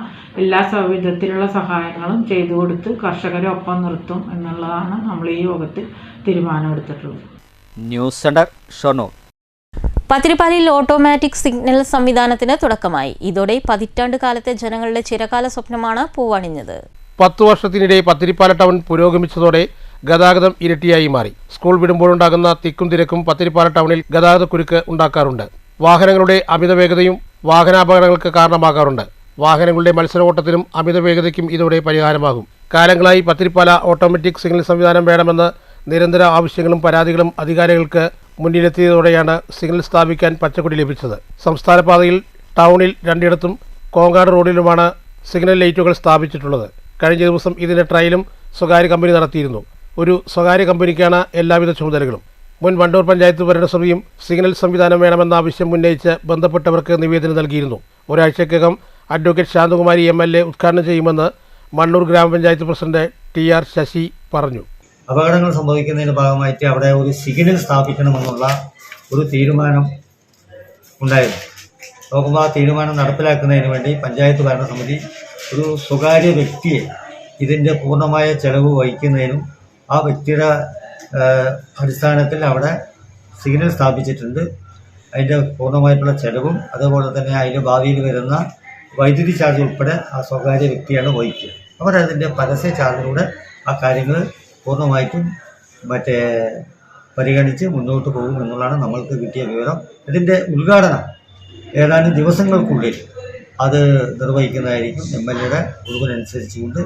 എല്ലാ വിധത്തിലുള്ള സഹായങ്ങളും ചെയ്തു കൊടുത്ത് കർഷകരെ ഒപ്പം നിർത്തും എന്നുള്ളതാണ് നമ്മൾ ഈ യോഗത്തിൽ തീരുമാനമെടുത്തിട്ടുള്ളത്. News centre, Shoranur. പത്തിരിപ്പാലിൽ ഓട്ടോമാറ്റിക് സിഗ്നൽ സംവിധാനത്തിന് തുടക്കമായി. ഇതോടെ പതിറ്റാണ്ട് കാലത്തെ ജനങ്ങളുടെ ചിരകാല സ്വപ്നമാണ് പൂവണിഞ്ഞത്. 10 വർഷത്തിനിടെ പത്തിരിപ്പാല ടൗൺ പുരോഗമിച്ചതോടെ ഗതാഗതം ഇരട്ടിയായി മാറി. സ്കൂൾ വിടുമ്പോഴുണ്ടാകുന്ന തിക്കും തിരക്കും പത്തിരിപ്പാല ടൗണിൽ ഗതാഗതക്കുരുക്ക് ഉണ്ടാക്കാറുണ്ട്. വാഹനങ്ങളുടെ അമിത വേഗതയും വാഹനാപകടങ്ങൾക്ക് കാരണമാകാറുണ്ട്. വാഹനങ്ങളുടെ മത്സര ഓട്ടത്തിനും അമിത വേഗതയ്ക്കും ഇതോടെ പരിഹാരമാകും. കാലങ്ങളായി പത്തിരിപ്പാല ഓട്ടോമാറ്റിക് സിഗ്നൽ സംവിധാനം വേണമെന്ന് നിരന്തര ആവശ്യങ്ങളും പരാതികളും അധികാരികൾക്ക് മുന്നിലെത്തിയതോടെയാണ് സിഗ്നൽ സ്ഥാപിക്കാൻ പച്ചക്കൊടി ലഭിച്ചത്. സംസ്ഥാന പാതയിൽ ടൗണിൽ 2ഇടത്തും കോങ്ങാട് റോഡിലുമാണ് സിഗ്നൽ ലൈറ്റുകൾ സ്ഥാപിച്ചിട്ടുള്ളത്. കഴിഞ്ഞ ദിവസം ഇതിൻ്റെ ട്രയലും സ്വകാര്യ കമ്പനി നടത്തിയിരുന്നു. ഒരു സ്വകാര്യ കമ്പനിക്കാണ് എല്ലാവിധ ചുമതലകളും. മുൻ വണ്ടൂർ പഞ്ചായത്ത് ഭരണസമിതിയും സിഗ്നൽ സംവിധാനം വേണമെന്ന ആവശ്യം ഉന്നയിച്ച് ബന്ധപ്പെട്ടവർക്ക് നിവേദനം നൽകിയിരുന്നു. ഒരാഴ്ചക്കകം അഡ്വക്കേറ്റ് ശാന്തകുമാരി MLA ഉദ്ഘാടനം ചെയ്യുമെന്ന് മണ്ണൂർ ഗ്രാമപഞ്ചായത്ത് പ്രസിഡന്റ് TR ശശി പറഞ്ഞു. അപകടങ്ങൾ സംഭവിക്കുന്നതിൻ്റെ ഭാഗമായിട്ട് അവിടെ ഒരു സിഗ്നൽ സ്ഥാപിക്കണമെന്നുള്ള ഒരു തീരുമാനം ഉണ്ടായിരുന്നു. നോക്കുമ്പോൾ ആ തീരുമാനം നടപ്പിലാക്കുന്നതിന് വേണ്ടി പഞ്ചായത്ത് ഭരണസമിതി ഒരു സ്വകാര്യ വ്യക്തിയെ ഇതിൻ്റെ പൂർണ്ണമായ ചെലവ് വഹിക്കുന്നതിനും ആ വ്യക്തിയുടെ അടിസ്ഥാനത്തിൽ അവിടെ സിഗ്നൽ സ്ഥാപിച്ചിട്ടുണ്ട്. അതിൻ്റെ പൂർണ്ണമായിട്ടുള്ള ചെലവും അതുപോലെ തന്നെ അതിൻ്റെ ഭാവിയിൽ വരുന്ന വൈദ്യുതി ചാർജ് ഉൾപ്പെടെ ആ സ്വകാര്യ വ്യക്തിയാണ് വഹിക്കുക. അവരതിൻ്റെ പരസ്യ ചാർജിലൂടെ ആ കാര്യങ്ങൾ പൂർണ്ണമായിട്ടും പരിഗണിച്ച് മുന്നോട്ട് പോകും എന്നുള്ളതാണ് നമ്മൾക്ക് കിട്ടിയ വിവരം. ഇതിൻ്റെ ഉദ്ഘാടനം ഏതാനും ദിവസങ്ങൾക്കുള്ളിൽ അത് നിർവഹിക്കുന്നതായിരിക്കും. MLAയുടെ ഒഴിവിനനുസരിച്ചുകൊണ്ട്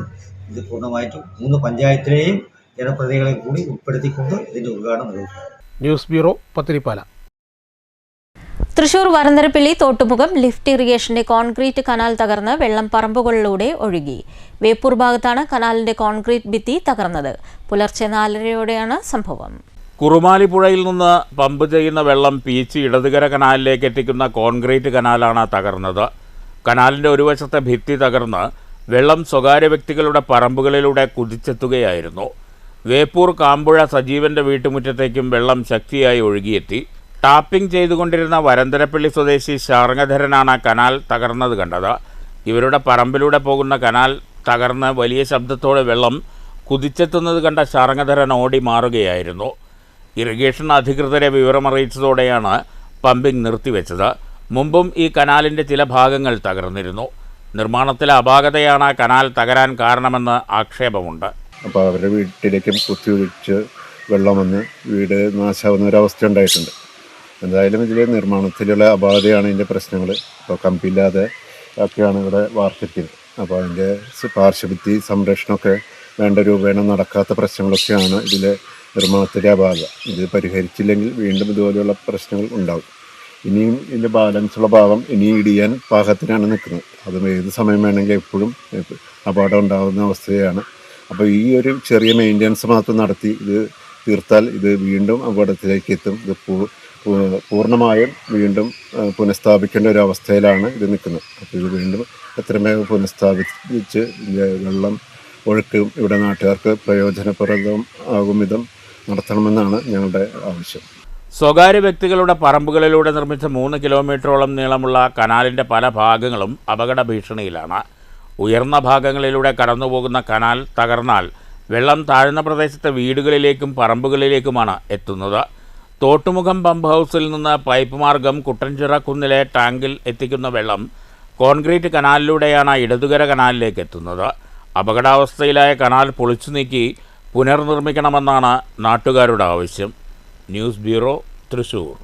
ഇത് പൂർണ്ണമായിട്ടും 3 പഞ്ചായത്തിലെയും ജനപ്രതിനിധികളെ കൂടി ഉൾപ്പെടുത്തിക്കൊണ്ട് ഇതിൻ്റെ ഉദ്ഘാടനം നിർവഹിക്കും. News bureau, Pathirippala. Thrissur Varantharappilly Thottumukham lift ഇറിഗേഷന്റെ കോൺക്രീറ്റ് കനാൽ തകർന്ന് വെള്ളം പറമ്പുകളിലൂടെ ഒഴുകി. വേപ്പൂർ ഭാഗത്താണ് കനാലിന്റെ കോൺക്രീറ്റ് ഭിത്തി തകർന്നത്. പുലർച്ചെ 4:30യോടെയാണ് സംഭവം. കുറുമാലി പുഴയിൽ നിന്ന് പമ്പ് ചെയ്യുന്ന വെള്ളം പീച്ചി ഇടതുകര കനാലിലേക്ക് എത്തിക്കുന്ന കോൺക്രീറ്റ് കനാലാണ് തകർന്നത്. കനാലിന്റെ ഒരു വശത്തെ ഭിത്തി തകർന്ന് വെള്ളം സ്വകാര്യ വ്യക്തികളുടെ പറമ്പുകളിലൂടെ കുതിച്ചെത്തുകയായിരുന്നു. വേപ്പൂർ കാമ്പുഴ സജീവന്റെ വീട്ടുമുറ്റത്തേക്കും വെള്ളം ശക്തിയായി ഒഴുകിയെത്തി. ടാപ്പിംഗ് ചെയ്തുകൊണ്ടിരുന്ന വരന്തരപ്പള്ളി സ്വദേശി ശാർങ്ങധരനാണ് കനാൽ തകർന്നത് കണ്ടത്. ഇവരുടെ പറമ്പിലൂടെ പോകുന്ന കനാൽ തകർന്ന് വലിയ ശബ്ദത്തോടെ വെള്ളം കുതിച്ചെത്തുന്നത് കണ്ട ശാർങ്ങധരൻ ഓടി മാറുകയായിരുന്നു. ഇറിഗേഷൻ അധികൃതരെ വിവരമറിയിച്ചതോടെയാണ് പമ്പിംഗ് നിർത്തിവെച്ചത്. മുമ്പും ഈ കനാലിൻ്റെ ചില ഭാഗങ്ങൾ തകർന്നിരുന്നു. നിർമ്മാണത്തിലെ അപാകതയാണ് കനാൽ തകരാൻ കാരണമെന്ന് ആക്ഷേപമുണ്ട്. അപ്പോൾ അവരുടെ വീട്ടിലേക്ക് കുത്തിയൊഴിച്ച് വെള്ളം വന്ന് വീട് നാശാവുന്ന ഒരവസ്ഥ ഉണ്ടായിട്ടുണ്ട്. എന്തായാലും ഇതിലെ നിർമ്മാണത്തിലുള്ള അപാകതയാണ് ഇതിൻ്റെ പ്രശ്നങ്ങൾ. ഇപ്പോൾ കമ്പില്ലാതെ ഒക്കെയാണ് ഇവിടെ വാർത്തിരിക്കുന്നത്. അപ്പോൾ അതിൻ്റെ പാർശ്വഭിത്തി സംരക്ഷണമൊക്കെ വേണ്ട രൂപേണ നടക്കാത്ത പ്രശ്നങ്ങളൊക്കെയാണ് ഇതിലെ നിർമ്മാണത്തിലെ അപാകത. ഇത് പരിഹരിച്ചില്ലെങ്കിൽ വീണ്ടും ഇതുപോലെയുള്ള പ്രശ്നങ്ങൾ ഉണ്ടാകും. ഇനിയും ഇതിൻ്റെ ബാലൻസുള്ള ഭാഗം ഇനിയും ഇടിയാൻ പാകത്തിനാണ് നിൽക്കുന്നത്. അതും ഏത് സമയം വേണമെങ്കിൽ എപ്പോഴും അപകടം ഉണ്ടാകുന്ന അവസ്ഥയാണ്. അപ്പോൾ ഈ ഒരു ചെറിയ മെയിൻ്റെനൻസ് മാത്രം നടത്തി ഇത് തീർത്താൽ ഇത് വീണ്ടും അപകടത്തിലേക്ക് എത്തും. ഇത് പൂർണ്ണമായും വീണ്ടും പുനഃസ്ഥാപിക്കേണ്ട ഒരു അവസ്ഥയിലാണ് ഇത് നിൽക്കുന്നത്. അപ്പോൾ ഇത് വീണ്ടും എത്രയും വേഗം പുനഃസ്ഥാപിച്ച് വെള്ളം ഒഴുക്കും ഇവിടെ നാട്ടുകാർക്ക് പ്രയോജനപ്രദം ആകും വിധം നടത്തണമെന്നാണ് ഞങ്ങളുടെ ആവശ്യം. സ്വകാര്യ വ്യക്തികളുടെ പറമ്പുകളിലൂടെ നിർമ്മിച്ച 3 കിലോമീറ്ററോളം നീളമുള്ള കനാലിൻ്റെ പല ഭാഗങ്ങളും അപകട ഭീഷണിയിലാണ്. ഉയർന്ന ഭാഗങ്ങളിലൂടെ കടന്നുപോകുന്ന കനാൽ തകർന്നാൽ വെള്ളം താഴ്ന്ന പ്രദേശത്തെ വീടുകളിലേക്കും പറമ്പുകളിലേക്കുമാണ് എത്തുന്നത്. തോട്ടുമുഖം പമ്പ് ഹൗസിൽ നിന്ന് പൈപ്പ് മാർഗം കുട്ടൻചിറ കുന്നിലെ ടാങ്കിൽ എത്തിക്കുന്ന വെള്ളം കോൺക്രീറ്റ് കനാലിലൂടെയാണ് ഇടതുകര കനാലിലേക്ക് എത്തുന്നത്. അപകടാവസ്ഥയിലായ കനാൽ പൊളിച്ചു നീക്കി പുനർനിർമ്മിക്കണമെന്നാണ് നാട്ടുകാരുടെ ആവശ്യം. News bureau, Thrissur.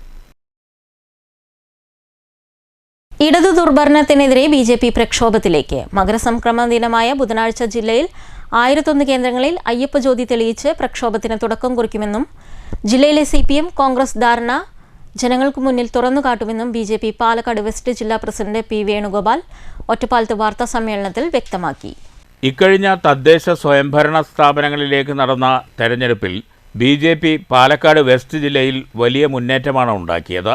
ഇടതു ദുർഭരണത്തിനെതിരെ BJP പ്രക്ഷോഭത്തിലേക്ക്. മകരസംക്രമണ ദിനമായ ബുധനാഴ്ച ജില്ലയിൽ 1001 കേന്ദ്രങ്ങളിൽ അയ്യപ്പ ജ്യോതി തെളിയിച്ച് പ്രക്ഷോഭത്തിന് തുടക്കം കുറിക്കുമെന്നും ജില്ലയിലെ CPM കോൺഗ്രസ് ധാരണ ജനങ്ങൾക്ക് മുന്നിൽ തുറന്നു കാട്ടുമെന്നും BJP പാലക്കാട് വെസ്റ്റ് ജില്ലാ പ്രസിഡന്റ് P. വേണുഗോപാൽ ഒറ്റപ്പാലത്ത് വാർത്താ സമ്മേളനത്തിൽ വ്യക്തമാക്കി. ഇക്കഴിഞ്ഞ തദ്ദേശ സ്വയംഭരണ സ്ഥാപനങ്ങളിലേക്ക് നടന്ന തെരഞ്ഞെടുപ്പിൽ BJP പാലക്കാട് വെസ്റ്റ് ജില്ലയിൽ വലിയ മുന്നേറ്റമാണ് ഉണ്ടാക്കിയത്.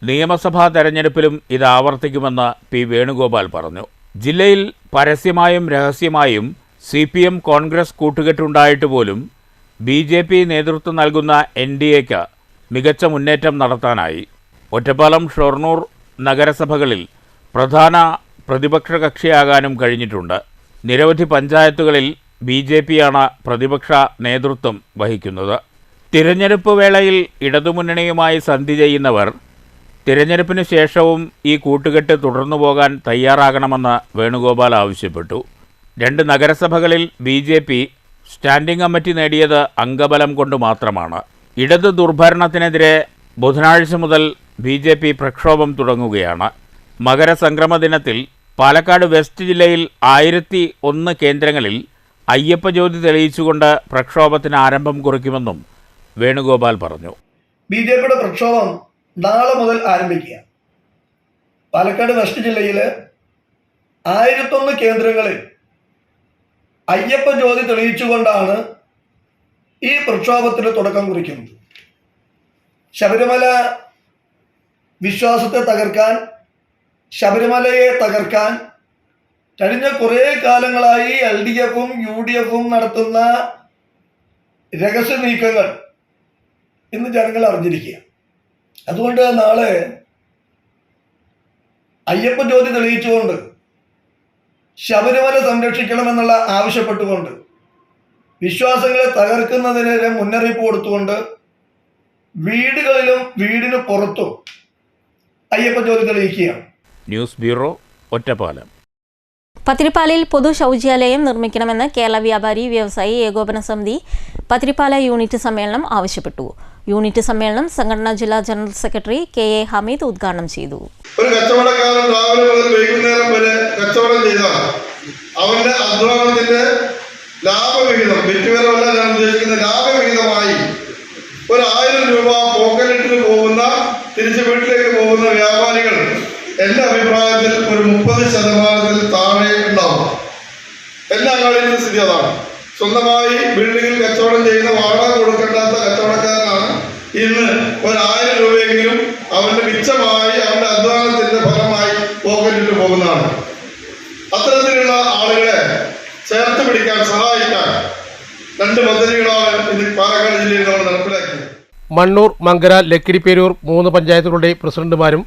നിയമസഭാ തെരഞ്ഞെടുപ്പിലും ഇത് ആവർത്തിക്കുമെന്ന് P. വേണുഗോപാൽ പറഞ്ഞു. ജില്ലയിൽ പരസ്യമായും രഹസ്യമായും CPM കോൺഗ്രസ് കൂട്ടുകെട്ടുണ്ടായിട്ട് പോലും BJP നേതൃത്വം നൽകുന്ന NDAക്ക് മികച്ച മുന്നേറ്റം നടത്താനായി. ഒറ്റപ്പാലം, ഷൊർണൂർ നഗരസഭകളിൽ പ്രധാന പ്രതിപക്ഷ കക്ഷിയാകാനും കഴിഞ്ഞിട്ടുണ്ട്. നിരവധി പഞ്ചായത്തുകളിൽ BJPയാണ് പ്രതിപക്ഷ നേതൃത്വം വഹിക്കുന്നത്. തിരഞ്ഞെടുപ്പ് വേളയിൽ ഇടതുമുന്നണിയുമായി സന്ധി ചെയ്യുന്നവർ തിരഞ്ഞെടുപ്പിന് ശേഷവും ഈ കൂട്ടുകെട്ട് തുടർന്നു പോകാൻ തയ്യാറാകണമെന്ന് വേണുഗോപാൽ ആവശ്യപ്പെട്ടു. 2 നഗരസഭകളിൽ BJP സ്റ്റാൻഡിംഗ് കമ്മിറ്റി നേടിയത് അംഗബലം കൊണ്ട് മാത്രമാണ്. ഇടതു ദുർഭരണത്തിനെതിരെ ബുധനാഴ്ച മുതൽ BJP പ്രക്ഷോഭം തുടങ്ങുകയാണ്. മകരസംക്രമ ദിനത്തിൽ പാലക്കാട് വെസ്റ്റ് ജില്ലയിൽ 1001 കേന്ദ്രങ്ങളിൽ അയ്യപ്പ ജ്യോതി തെളിയിച്ചുകൊണ്ട് പ്രക്ഷോഭത്തിന് ആരംഭം കുറിക്കുമെന്നും വേണുഗോപാൽ പറഞ്ഞു. BJPയുടെ പ്രക്ഷോഭം നാളെ മുതൽ ആരംഭിക്കുക. പാലക്കാട് വെസ്റ്റ് ജില്ലയിൽ 1001 കേന്ദ്രങ്ങളിൽ അയ്യപ്പ ജ്യോതി തെളിയിച്ചുകൊണ്ടാണ് ഈ പ്രക്ഷോഭത്തിന് തുടക്കം കുറിക്കുന്നത്. ശബരിമല വിശ്വാസത്തെ തകർക്കാൻ, ശബരിമലയെ തകർക്കാൻ കഴിഞ്ഞ കുറേ കാലങ്ങളായി LDFും UDFും നടത്തുന്ന രഹസ്യ നീക്കങ്ങൾ ഇന്ന് ജനങ്ങൾ അറിഞ്ഞിരിക്കുക. അതുകൊണ്ട് നാളെ അയ്യപ്പ ജ്യോതി തെളിയിച്ചുകൊണ്ട് ശബരിമല സംരക്ഷിക്കണമെന്നുള്ള ആവശ്യപ്പെട്ടുകൊണ്ട് വിശ്വാസങ്ങളെ തകർക്കുന്നതിനെതിരെ മുന്നറിയിപ്പ് കൊടുത്തുകൊണ്ട് വീടുകളിലും വീടിന് പുറത്തും അയ്യപ്പ ജ്യോതി തെളിയിക്കുകയാണ്. News bureau, Ottapalam. പത്തിരിപ്പാലയിൽ പൊതു ശൗചാലയം നിർമ്മിക്കണമെന്ന് കേരള വ്യാപാരി വ്യവസായി ഏകോപന സമിതി പത്തിരിപ്പാല യൂണിറ്റ് സമ്മേളനം ആവശ്യപ്പെട്ടു. യൂണിറ്റ് സമ്മേളനം സംഘടനാ ജില്ലാ ജനറൽ സെക്രട്ടറി KA ഹമീദ് ഉദ്ഘാടനം ചെയ്തു. ഒരു കച്ചവടക്കാരൻ രാവിലെ മുതൽ വൈകുന്നേരം വരെ കച്ചവടം ചെയ്താൽ അവന്റെ അധ്വാനത്തിന്റെ ലാഭവിഹിതം, വിറ്റുവരവല്ല ഞാൻ ഉദ്ദേശിക്കുന്ന ലാഭവിഹിതമായി 1000 രൂപ പോക്കറ്റിൽ പോകുന്ന, തിരിച്ച് വീട്ടിലേക്ക് പോകുന്ന വ്യാപാരികൾ എൻ്റെ അഭിപ്രായത്തിൽ ഒരു 30% താഴെ ഉണ്ടാവും. എല്ലാ അങ്ങാടിയിലും സ്ഥിതി അതാണ്. സ്വന്തമായി ബിൽഡിങ്ങിൽ കച്ചവടം ചെയ്യുന്ന, വാടക കൊടുക്കേണ്ടാത്ത കച്ചവടക്കാരനാണ് ഇന്ന് 1000 രൂപയെങ്കിലും അവന്റെ മിച്ചമായി, അവന്റെ അധ്വാനത്തിന്റെ ഫലമായി പോക്കറ്റിട്ട് പോകുന്നതാണ്. അത്തരത്തിലുള്ള ആളുകളെ ചേർത്ത് പിടിക്കാൻ, സഹായിക്കാൻ 2 പദ്ധതികളാണ് ഇത് പാലക്കാട് ജില്ലയിൽ നമ്മൾ നടപ്പിലാക്കിയത്. മണ്ണൂർ, മങ്കര, ലക്കിടിപ്പേരൂർ 3 പഞ്ചായത്തുകളുടെ പ്രസിഡന്റുമാരും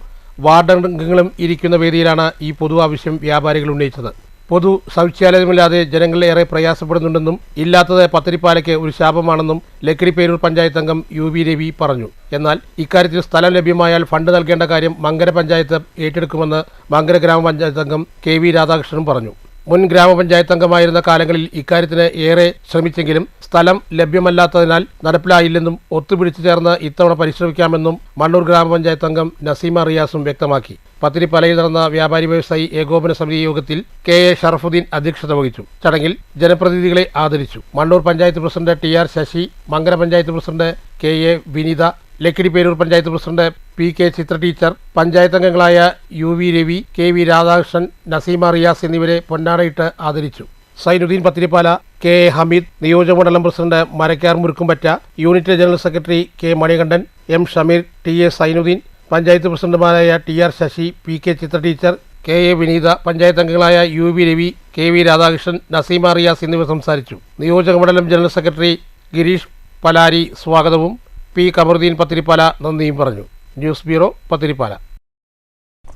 വാർഡംഗങ്ങളും ഇരിക്കുന്ന വേദിയിലാണ് ഈ പൊതു ആവശ്യം വ്യാപാരികൾ ഉന്നയിച്ചത്. പൊതു ശൗചാലയമില്ലാതെ ജനങ്ങൾ ഏറെ പ്രയാസപ്പെടുന്നുണ്ടെന്നും ഇല്ലാത്തത് പത്തിരിപ്പാലയ്ക്ക് ഒരു ശാപമാണെന്നും ലക്കിടിപ്പേരൂർ പഞ്ചായത്ത് അംഗം UV രവി പറഞ്ഞു. എന്നാൽ ഇക്കാര്യത്തിൽ സ്ഥലം ലഭ്യമായാൽ ഫണ്ട് നൽകേണ്ട കാര്യം മങ്കര പഞ്ചായത്ത് ഏറ്റെടുക്കുമെന്ന് മങ്കര ഗ്രാമപഞ്ചായത്ത് അംഗം KV രാധാകൃഷ്ണൻ പറഞ്ഞു. മുൻ ഗ്രാമപഞ്ചായത്ത് അംഗമായിരുന്ന കാലങ്ങളിൽ ഇക്കാര്യത്തിന് ഏറെ ശ്രമിച്ചെങ്കിലും സ്ഥലം ലഭ്യമല്ലാത്തതിനാൽ നടപ്പിലായില്ലെന്നും ഒത്തുപിടിച്ചു ചേർന്ന് ഇത്തവണ പരിശ്രമിക്കാമെന്നും മണ്ണൂർ ഗ്രാമപഞ്ചായത്ത് അംഗം നസീമ റിയാസും വ്യക്തമാക്കി. പത്തിരിപ്പാലയിൽ നടന്ന വ്യാപാരി വ്യവസായി ഏകോപന സമിതി യോഗത്തിൽ KA ഷറഫുദ്ദീൻ അധ്യക്ഷത വഹിച്ചു. ചടങ്ങിൽ ജനപ്രതിനിധികളെ ആദരിച്ചു. Mannur panchayat president TR Sasi, Mankara panchayat president KA Vineetha, Lakkidiperur panchayat president PK Chithra teacher, panchayat അംഗങ്ങളായ UV രവി, KV രാധാകൃഷ്ണൻ, നസീമ റിയാസ് എന്നിവരെ പൊന്നാടയിട്ട് ആദരിച്ചു. സൈനുദ്ദീൻ പത്തിരിപ്പാല, KA ഹമീദ്, നിയോജകമണ്ഡലം president Marakkar Murukkumpatta, unit general secretary K Manikandan, M Shameer, TA Sainuddin, panchayat പ്രസിഡന്റുമാരായ TR Sasi, PK Chithra teacher, KA Vineetha, panchayat അംഗങ്ങളായ UV രവി, KV രാധാകൃഷ്ണൻ, നസീമ റിയാസ് എന്നിവർ സംസാരിച്ചു. നിയോജകമണ്ഡലം ജനറൽ സെക്രട്ടറി ഗിരീഷ് പലാരി സ്വാഗതവും P കമറുദ്ദീൻ പത്തിരിപ്പാല നന്ദിയും പറഞ്ഞു. News bureau, Pathirippala.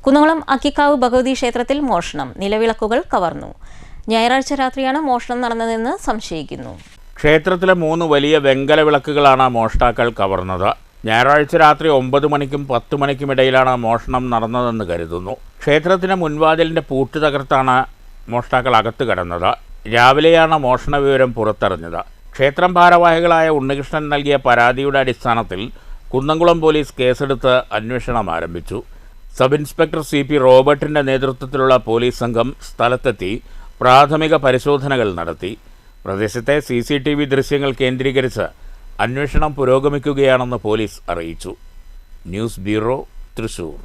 കുന്നംകുളം അക്കിക്കാവ് ഭഗവതി ക്ഷേത്രത്തിൽ മോഷണം, നിലവിളക്കുകൾ കവർന്നു. ഞായറാഴ്ച രാത്രിയാണ് മോഷണം നടന്നതെന്ന് സംശയിക്കുന്നു. ക്ഷേത്രത്തിലെ 3 വലിയ വെങ്കല വിളക്കുകളാണ് മോഷ്ടാക്കൾ കവർന്നത്. ഞായറാഴ്ച രാത്രി 9 മണിക്കും 10 മണിക്കും ഇടയിലാണ് മോഷണം നടന്നതെന്ന് കരുതുന്നു. ക്ഷേത്രത്തിന് മുൻവാതിലിൻ്റെ പൂട്ട് തകർത്താണ് മോഷ്ടാക്കൾ അകത്ത് കടന്നത്. രാവിലെയാണ് മോഷണ വിവരം പുറത്തറിഞ്ഞത്. ക്ഷേത്രം ഭാരവാഹികളായ ഉണ്ണികൃഷ്ണൻ നൽകിയ പരാതിയുടെ അടിസ്ഥാനത്തിൽ കുന്നംകുളം പോലീസ് കേസെടുത്ത് അന്വേഷണം ആരംഭിച്ചു. സബ് ഇൻസ്പെക്ടർ CP റോബർട്ടിൻ്റെ നേതൃത്വത്തിലുള്ള പോലീസ് സംഘം സ്ഥലത്തെത്തി പ്രാഥമിക പരിശോധനകൾ നടത്തി. പ്രദേശത്തെ CCTV ദൃശ്യങ്ങൾ കേന്ദ്രീകരിച്ച് അന്വേഷണം പുരോഗമിക്കുകയാണെന്ന് പോലീസ് അറിയിച്ചു. News bureau, Thrissur.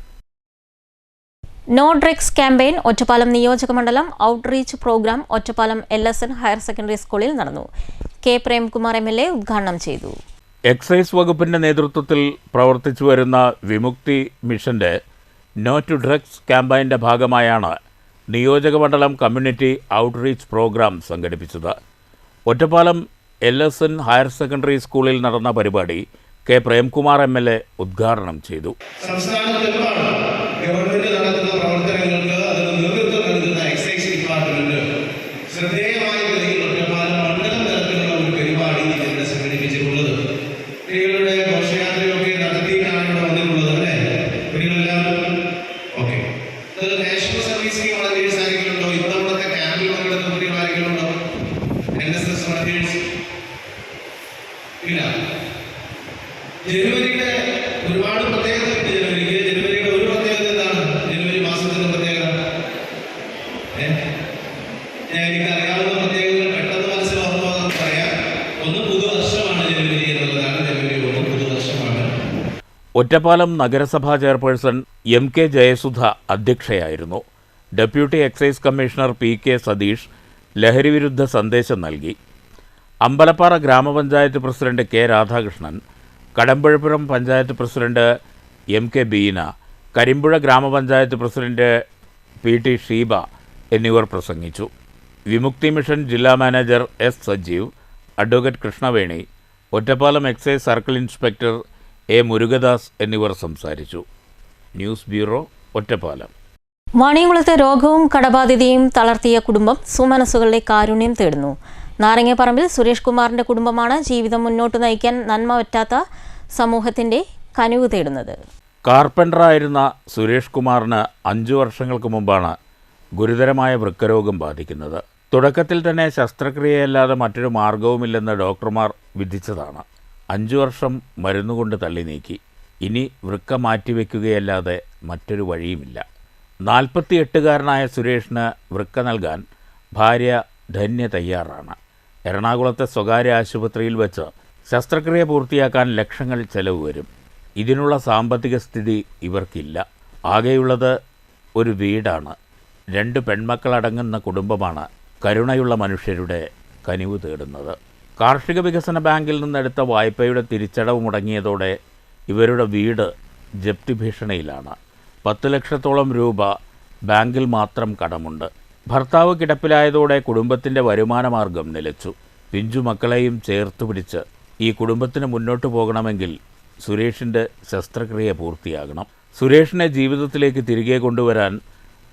No drugs campaign Ottapalam നിയോജകമണ്ഡലം outreach programme Ottapalam LSN higher secondary സ്കൂളിൽ നടന്നു. K പ്രേംകുമാർ MLA ഉദ്ഘാടനം ചെയ്തു. എക്സൈസ് വകുപ്പിൻ്റെ നേതൃത്വത്തിൽ പ്രവർത്തിച്ചു വരുന്ന വിമുക്തി മിഷൻ്റെ നോ ടു ഡ്രഗ്സ് ക്യാമ്പയിൻ്റെ ഭാഗമായാണ് നിയോജകമണ്ഡലം കമ്മ്യൂണിറ്റി ഔട്ട്റീച്ച് പ്രോഗ്രാം സംഘടിപ്പിച്ചത്. ഒറ്റപ്പാലം LSN ഹയർ സെക്കൻഡറി സ്കൂളിൽ നടന്ന പരിപാടി K പ്രേംകുമാർ MLA ഉദ്ഘാടനം ചെയ്തു. ഗവൺമെന്റ് നടത്തുന്ന പ്രവർത്തനങ്ങൾക്ക് അതിന് നേതൃത്വം നൽകുന്ന എക്സൈസ് ഡിപ്പാർട്ട്മെന്റ് ശ്രദ്ധേയമായ രീതിയിൽ ഒറ്റപ്പാലം മണ്ഡലം തലത്തിലുള്ള ഒരു പരിപാടി ഇവിടെ സംഘടിപ്പിച്ചിട്ടുള്ളത്. കുട്ടികളുടെ ഘോഷയാത്രയൊക്കെ നടത്തിയിട്ടാണ് ഇവിടെ വന്നിട്ടുള്ളത് അല്ലേ? കുട്ടികളെല്ലാവരും okay. National service scheme volunteers ആരെങ്കിലും ഉണ്ടോ? ഇത്തവണത്തെ ക്യാമ്പിൽ പങ്കെടുത്ത കുട്ടികൾ ആരെങ്കിലും ഉണ്ടോ? NSS വളണ്ടിയേഴ്സ് ഇല്ല. ജനുവരിയുടെ ഒരുപാട് പ്രത്യേകതയുണ്ട്. ജനുവരിയുടെ ഒരു പ്രത്യേകത എന്താണ്? ജനുവരി മാസത്തിന്റെ പ്രത്യേകത എനിക്ക് അറിയാവുന്ന പ്രത്യേകതകൾ പെട്ടെന്ന് മനസ്സിലാവുന്നതെന്ന് പറയാം. ഒന്ന് പുതുവർഷമാണ് ജനുവരി എന്നുള്ളതാണ്. ജനുവരി 1 പുതുവർഷമാണ്. ഒറ്റപ്പാലം നഗരസഭാ ചെയർപേഴ്സൺ MK ജയസുധ അധ്യക്ഷയായിരുന്നു. Deputy excise commissioner PK Satheesh ലഹരിവിരുദ്ധ സന്ദേശം നൽകി. അമ്പലപ്പാറ ഗ്രാമപഞ്ചായത്ത് president K Radhakrishnan, Kadambazhipuram panchayat president MK Beena, Karimpuzha ഗ്രാമപഞ്ചായത്ത് പ്രസിഡന്റ് PT ഷീബ എന്നിവർ പ്രസംഗിച്ചു. വിമുക്തി മിഷൻ ജില്ലാ manager S Sajeev, advocate Krishnaveni, Ottapalam excise circle inspector A Murugadas എന്നിവർ സംസാരിച്ചു. News bureau, Ottapalam. വാണിയംകുളത്തെ രോഗവും കടബാധ്യതയും തളർത്തിയ കുടുംബം സുമനസ്സുകളുടെ കാരുണ്യം തേടുന്നു. നാരങ്ങപ്പറമ്പിൽ സുരേഷ് കുമാറിന്റെ കുടുംബമാണ് ജീവിതം മുന്നോട്ട് നയിക്കാൻ നന്മ പറ്റാത്ത സമൂഹത്തിന്റെ കനിവ് തേടുന്നത്. കാർപ്പൻ്ററായിരുന്ന സുരേഷ് കുമാറിന് 5 വർഷങ്ങൾക്ക് മുമ്പാണ് ഗുരുതരമായ വൃക്കരോഗം ബാധിക്കുന്നത്. തുടക്കത്തിൽ തന്നെ ശസ്ത്രക്രിയയല്ലാതെ മറ്റൊരു മാർഗവുമില്ലെന്ന് ഡോക്ടർമാർ വിധിച്ചതാണ്. 5 വർഷം മരുന്നുകൊണ്ട് തള്ളി നീക്കി. ഇനി വൃക്ക മാറ്റിവെക്കുകയല്ലാതെ മറ്റൊരു വഴിയുമില്ല. 48-കാരനായ സുരേഷിന് വൃക്ക നൽകാൻ ഭാര്യ ധന്യ തയ്യാറാണ്. എറണാകുളത്തെ സ്വകാര്യ ആശുപത്രിയിൽ വെച്ച് ശസ്ത്രക്രിയ പൂർത്തിയാക്കാൻ ലക്ഷങ്ങൾ ചെലവ് വരും. ഇതിനുള്ള സാമ്പത്തിക സ്ഥിതി ഇവർക്കില്ല. ആകെയുള്ളത് ഒരു വീടാണ്. 2 പെൺമക്കളടങ്ങുന്ന കുടുംബമാണ് കരുണയുള്ള മനുഷ്യരുടെ കനിവ് തേടുന്നത്. കാർഷിക വികസന ബാങ്കിൽ നിന്നെടുത്ത വായ്പയുടെ തിരിച്ചടവ് മുടങ്ങിയതോടെ ഇവരുടെ വീട് ജപ്തി ഭീഷണിയിലാണ്. 10 ലക്ഷത്തോളം രൂപ ബാങ്കിൽ മാത്രം കടമുണ്ട്. ഭർത്താവ് കിടപ്പിലായതോടെ കുടുംബത്തിൻ്റെ വരുമാനമാർഗം നിലച്ചു. പിഞ്ചു മക്കളെയും ചേർത്ത് പിടിച്ച് ഈ കുടുംബത്തിന് മുന്നോട്ട് പോകണമെങ്കിൽ സുരേഷിൻ്റെ ശസ്ത്രക്രിയ പൂർത്തിയാകണം. സുരേഷിനെ ജീവിതത്തിലേക്ക് തിരികെ കൊണ്ടുവരാൻ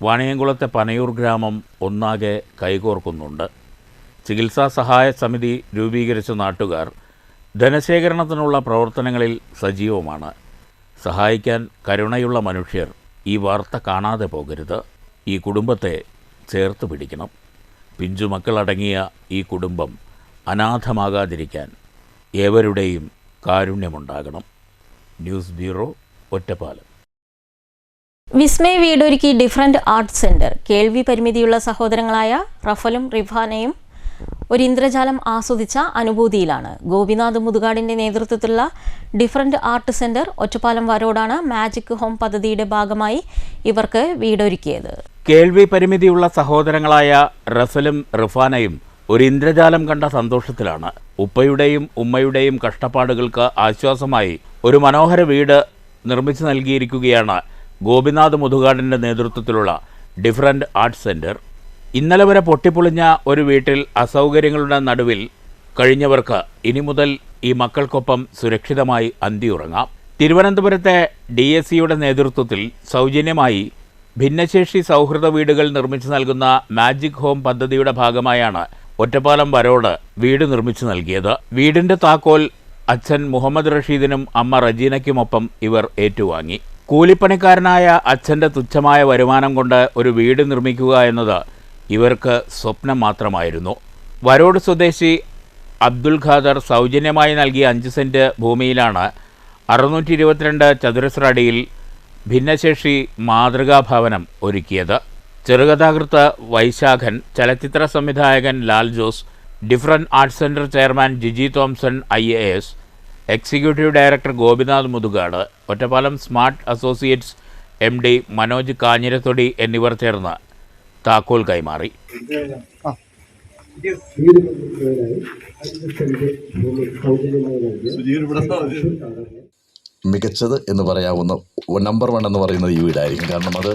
വാണിയംകുളത്തെ പനയൂർ ഗ്രാമം ഒന്നാകെ കൈകോർക്കുന്നുണ്ട്. ചികിത്സാ സഹായ സമിതി രൂപീകരിച്ച നാട്ടുകാർ ധനശേഖരണത്തിനുള്ള പ്രവർത്തനങ്ങളിൽ സജീവമാണ്. സഹായിക്കാൻ കരുണയുള്ള മനുഷ്യർ ഈ വാർത്ത കാണാതെ പോകരുത്. ഈ കുടുംബത്തെ ചേർത്ത് പിടിക്കണം. പിഞ്ചുമക്കളടങ്ങിയ ഈ കുടുംബം അനാഥമാകാതിരിക്കാൻ ഏവരുടെയും കാരുണ്യമുണ്ടാകണം. News bureau, Ottapalam. വിസ്മയ വീടൊരുക്കി ഡിഫറൻറ്റ് ആർട്ട് സെൻറ്റർ. കേൾവി പരിമിതിയുള്ള സഹോദരങ്ങളായ റഫലും റിഫാനയും ഒരു ഇന്ദ്രജാലം ആസ്വദിച്ച അനുഭൂതിയിലാണ്. ഗോപിനാഥ് മുതുകാടിൻ്റെ നേതൃത്വത്തിലുള്ള ഡിഫറൻറ്റ് ആർട്ട് സെൻറ്റർ ഒറ്റപ്പാലം വരോടാണ് മാജിക് ഹോം പദ്ധതിയുടെ ഭാഗമായി ഇവർക്ക് വീടൊരുക്കിയത്. കേൾവി പരിമിതിയുള്ള സഹോദരങ്ങളായ റഫലും റിഫാനയും ഒരു ഇന്ദ്രജാലം കണ്ട സന്തോഷത്തിലാണ്. ഉപ്പയുടെയും ഉമ്മയുടെയും കഷ്ടപ്പാടുകൾക്ക് ആശ്വാസമായി ഒരു മനോഹര വീട് നിർമ്മിച്ചു നൽകിയിരിക്കുകയാണ് ഗോപിനാഥ് മുതുകാടിൻ്റെ നേതൃത്വത്തിലുള്ള ഡിഫറൻറ്റ് ആർട്ട് സെൻറ്റർ. ഇന്നലെ വരെ പൊട്ടിപ്പൊളിഞ്ഞ ഒരു വീട്ടിൽ അസൗകര്യങ്ങളുടെ നടുവിൽ കഴിഞ്ഞവർക്ക് ഇനി മുതൽ ഈ മക്കൾക്കൊപ്പം സുരക്ഷിതമായി അന്തിയുറങ്ങാം. തിരുവനന്തപുരത്തെ DSCയുടെ നേതൃത്വത്തിൽ സൗജന്യമായി ഭിന്നശേഷി സൗഹൃദ വീടുകൾ നിർമ്മിച്ചു നൽകുന്ന മാജിക് ഹോം പദ്ധതിയുടെ ഭാഗമായാണ് ഒറ്റപ്പാലം വരോട് വീട് നിർമ്മിച്ചു നൽകിയത്. വീടിൻ്റെ താക്കോൽ അച്ഛൻ മുഹമ്മദ് റഷീദിനും അമ്മ റജീനയ്ക്കുമൊപ്പം ഇവർ ഏറ്റുവാങ്ങി. കൂലിപ്പണിക്കാരനായ അച്ഛൻ്റെ തുച്ഛമായ വരുമാനം കൊണ്ട് ഒരു വീട് നിർമ്മിക്കുക എന്നത് ഇവർക്ക് സ്വപ്നം മാത്രമായിരുന്നു. വരോട് സ്വദേശി അബ്ദുൽ ഖാദർ സൗജന്യമായി നൽകിയ 5 സെൻറ്റ് ഭൂമിയിലാണ് 622 ചതുരശ്ര അടിയിൽ ഭിന്നശേഷി മാതൃകാ ഭവനം ഒരുക്കിയത്. ചെറുകഥാകൃത്ത് വൈശാഖൻ, ചലച്ചിത്ര സംവിധായകൻ Lal Jose, different art centre chairman Jiji Thomson IAS, executive director Gopinath Muthukad, Ottapalam smart associates MD Manoj Kanhirathodi എന്നിവർ ചേർന്ന് താക്കോൽ കൈമാറി. മികച്ചത് എന്ന് പറയാവുന്ന നമ്പർ 1 എന്ന് പറയുന്നത് ഈ വീടായിരിക്കും. കാരണം അത്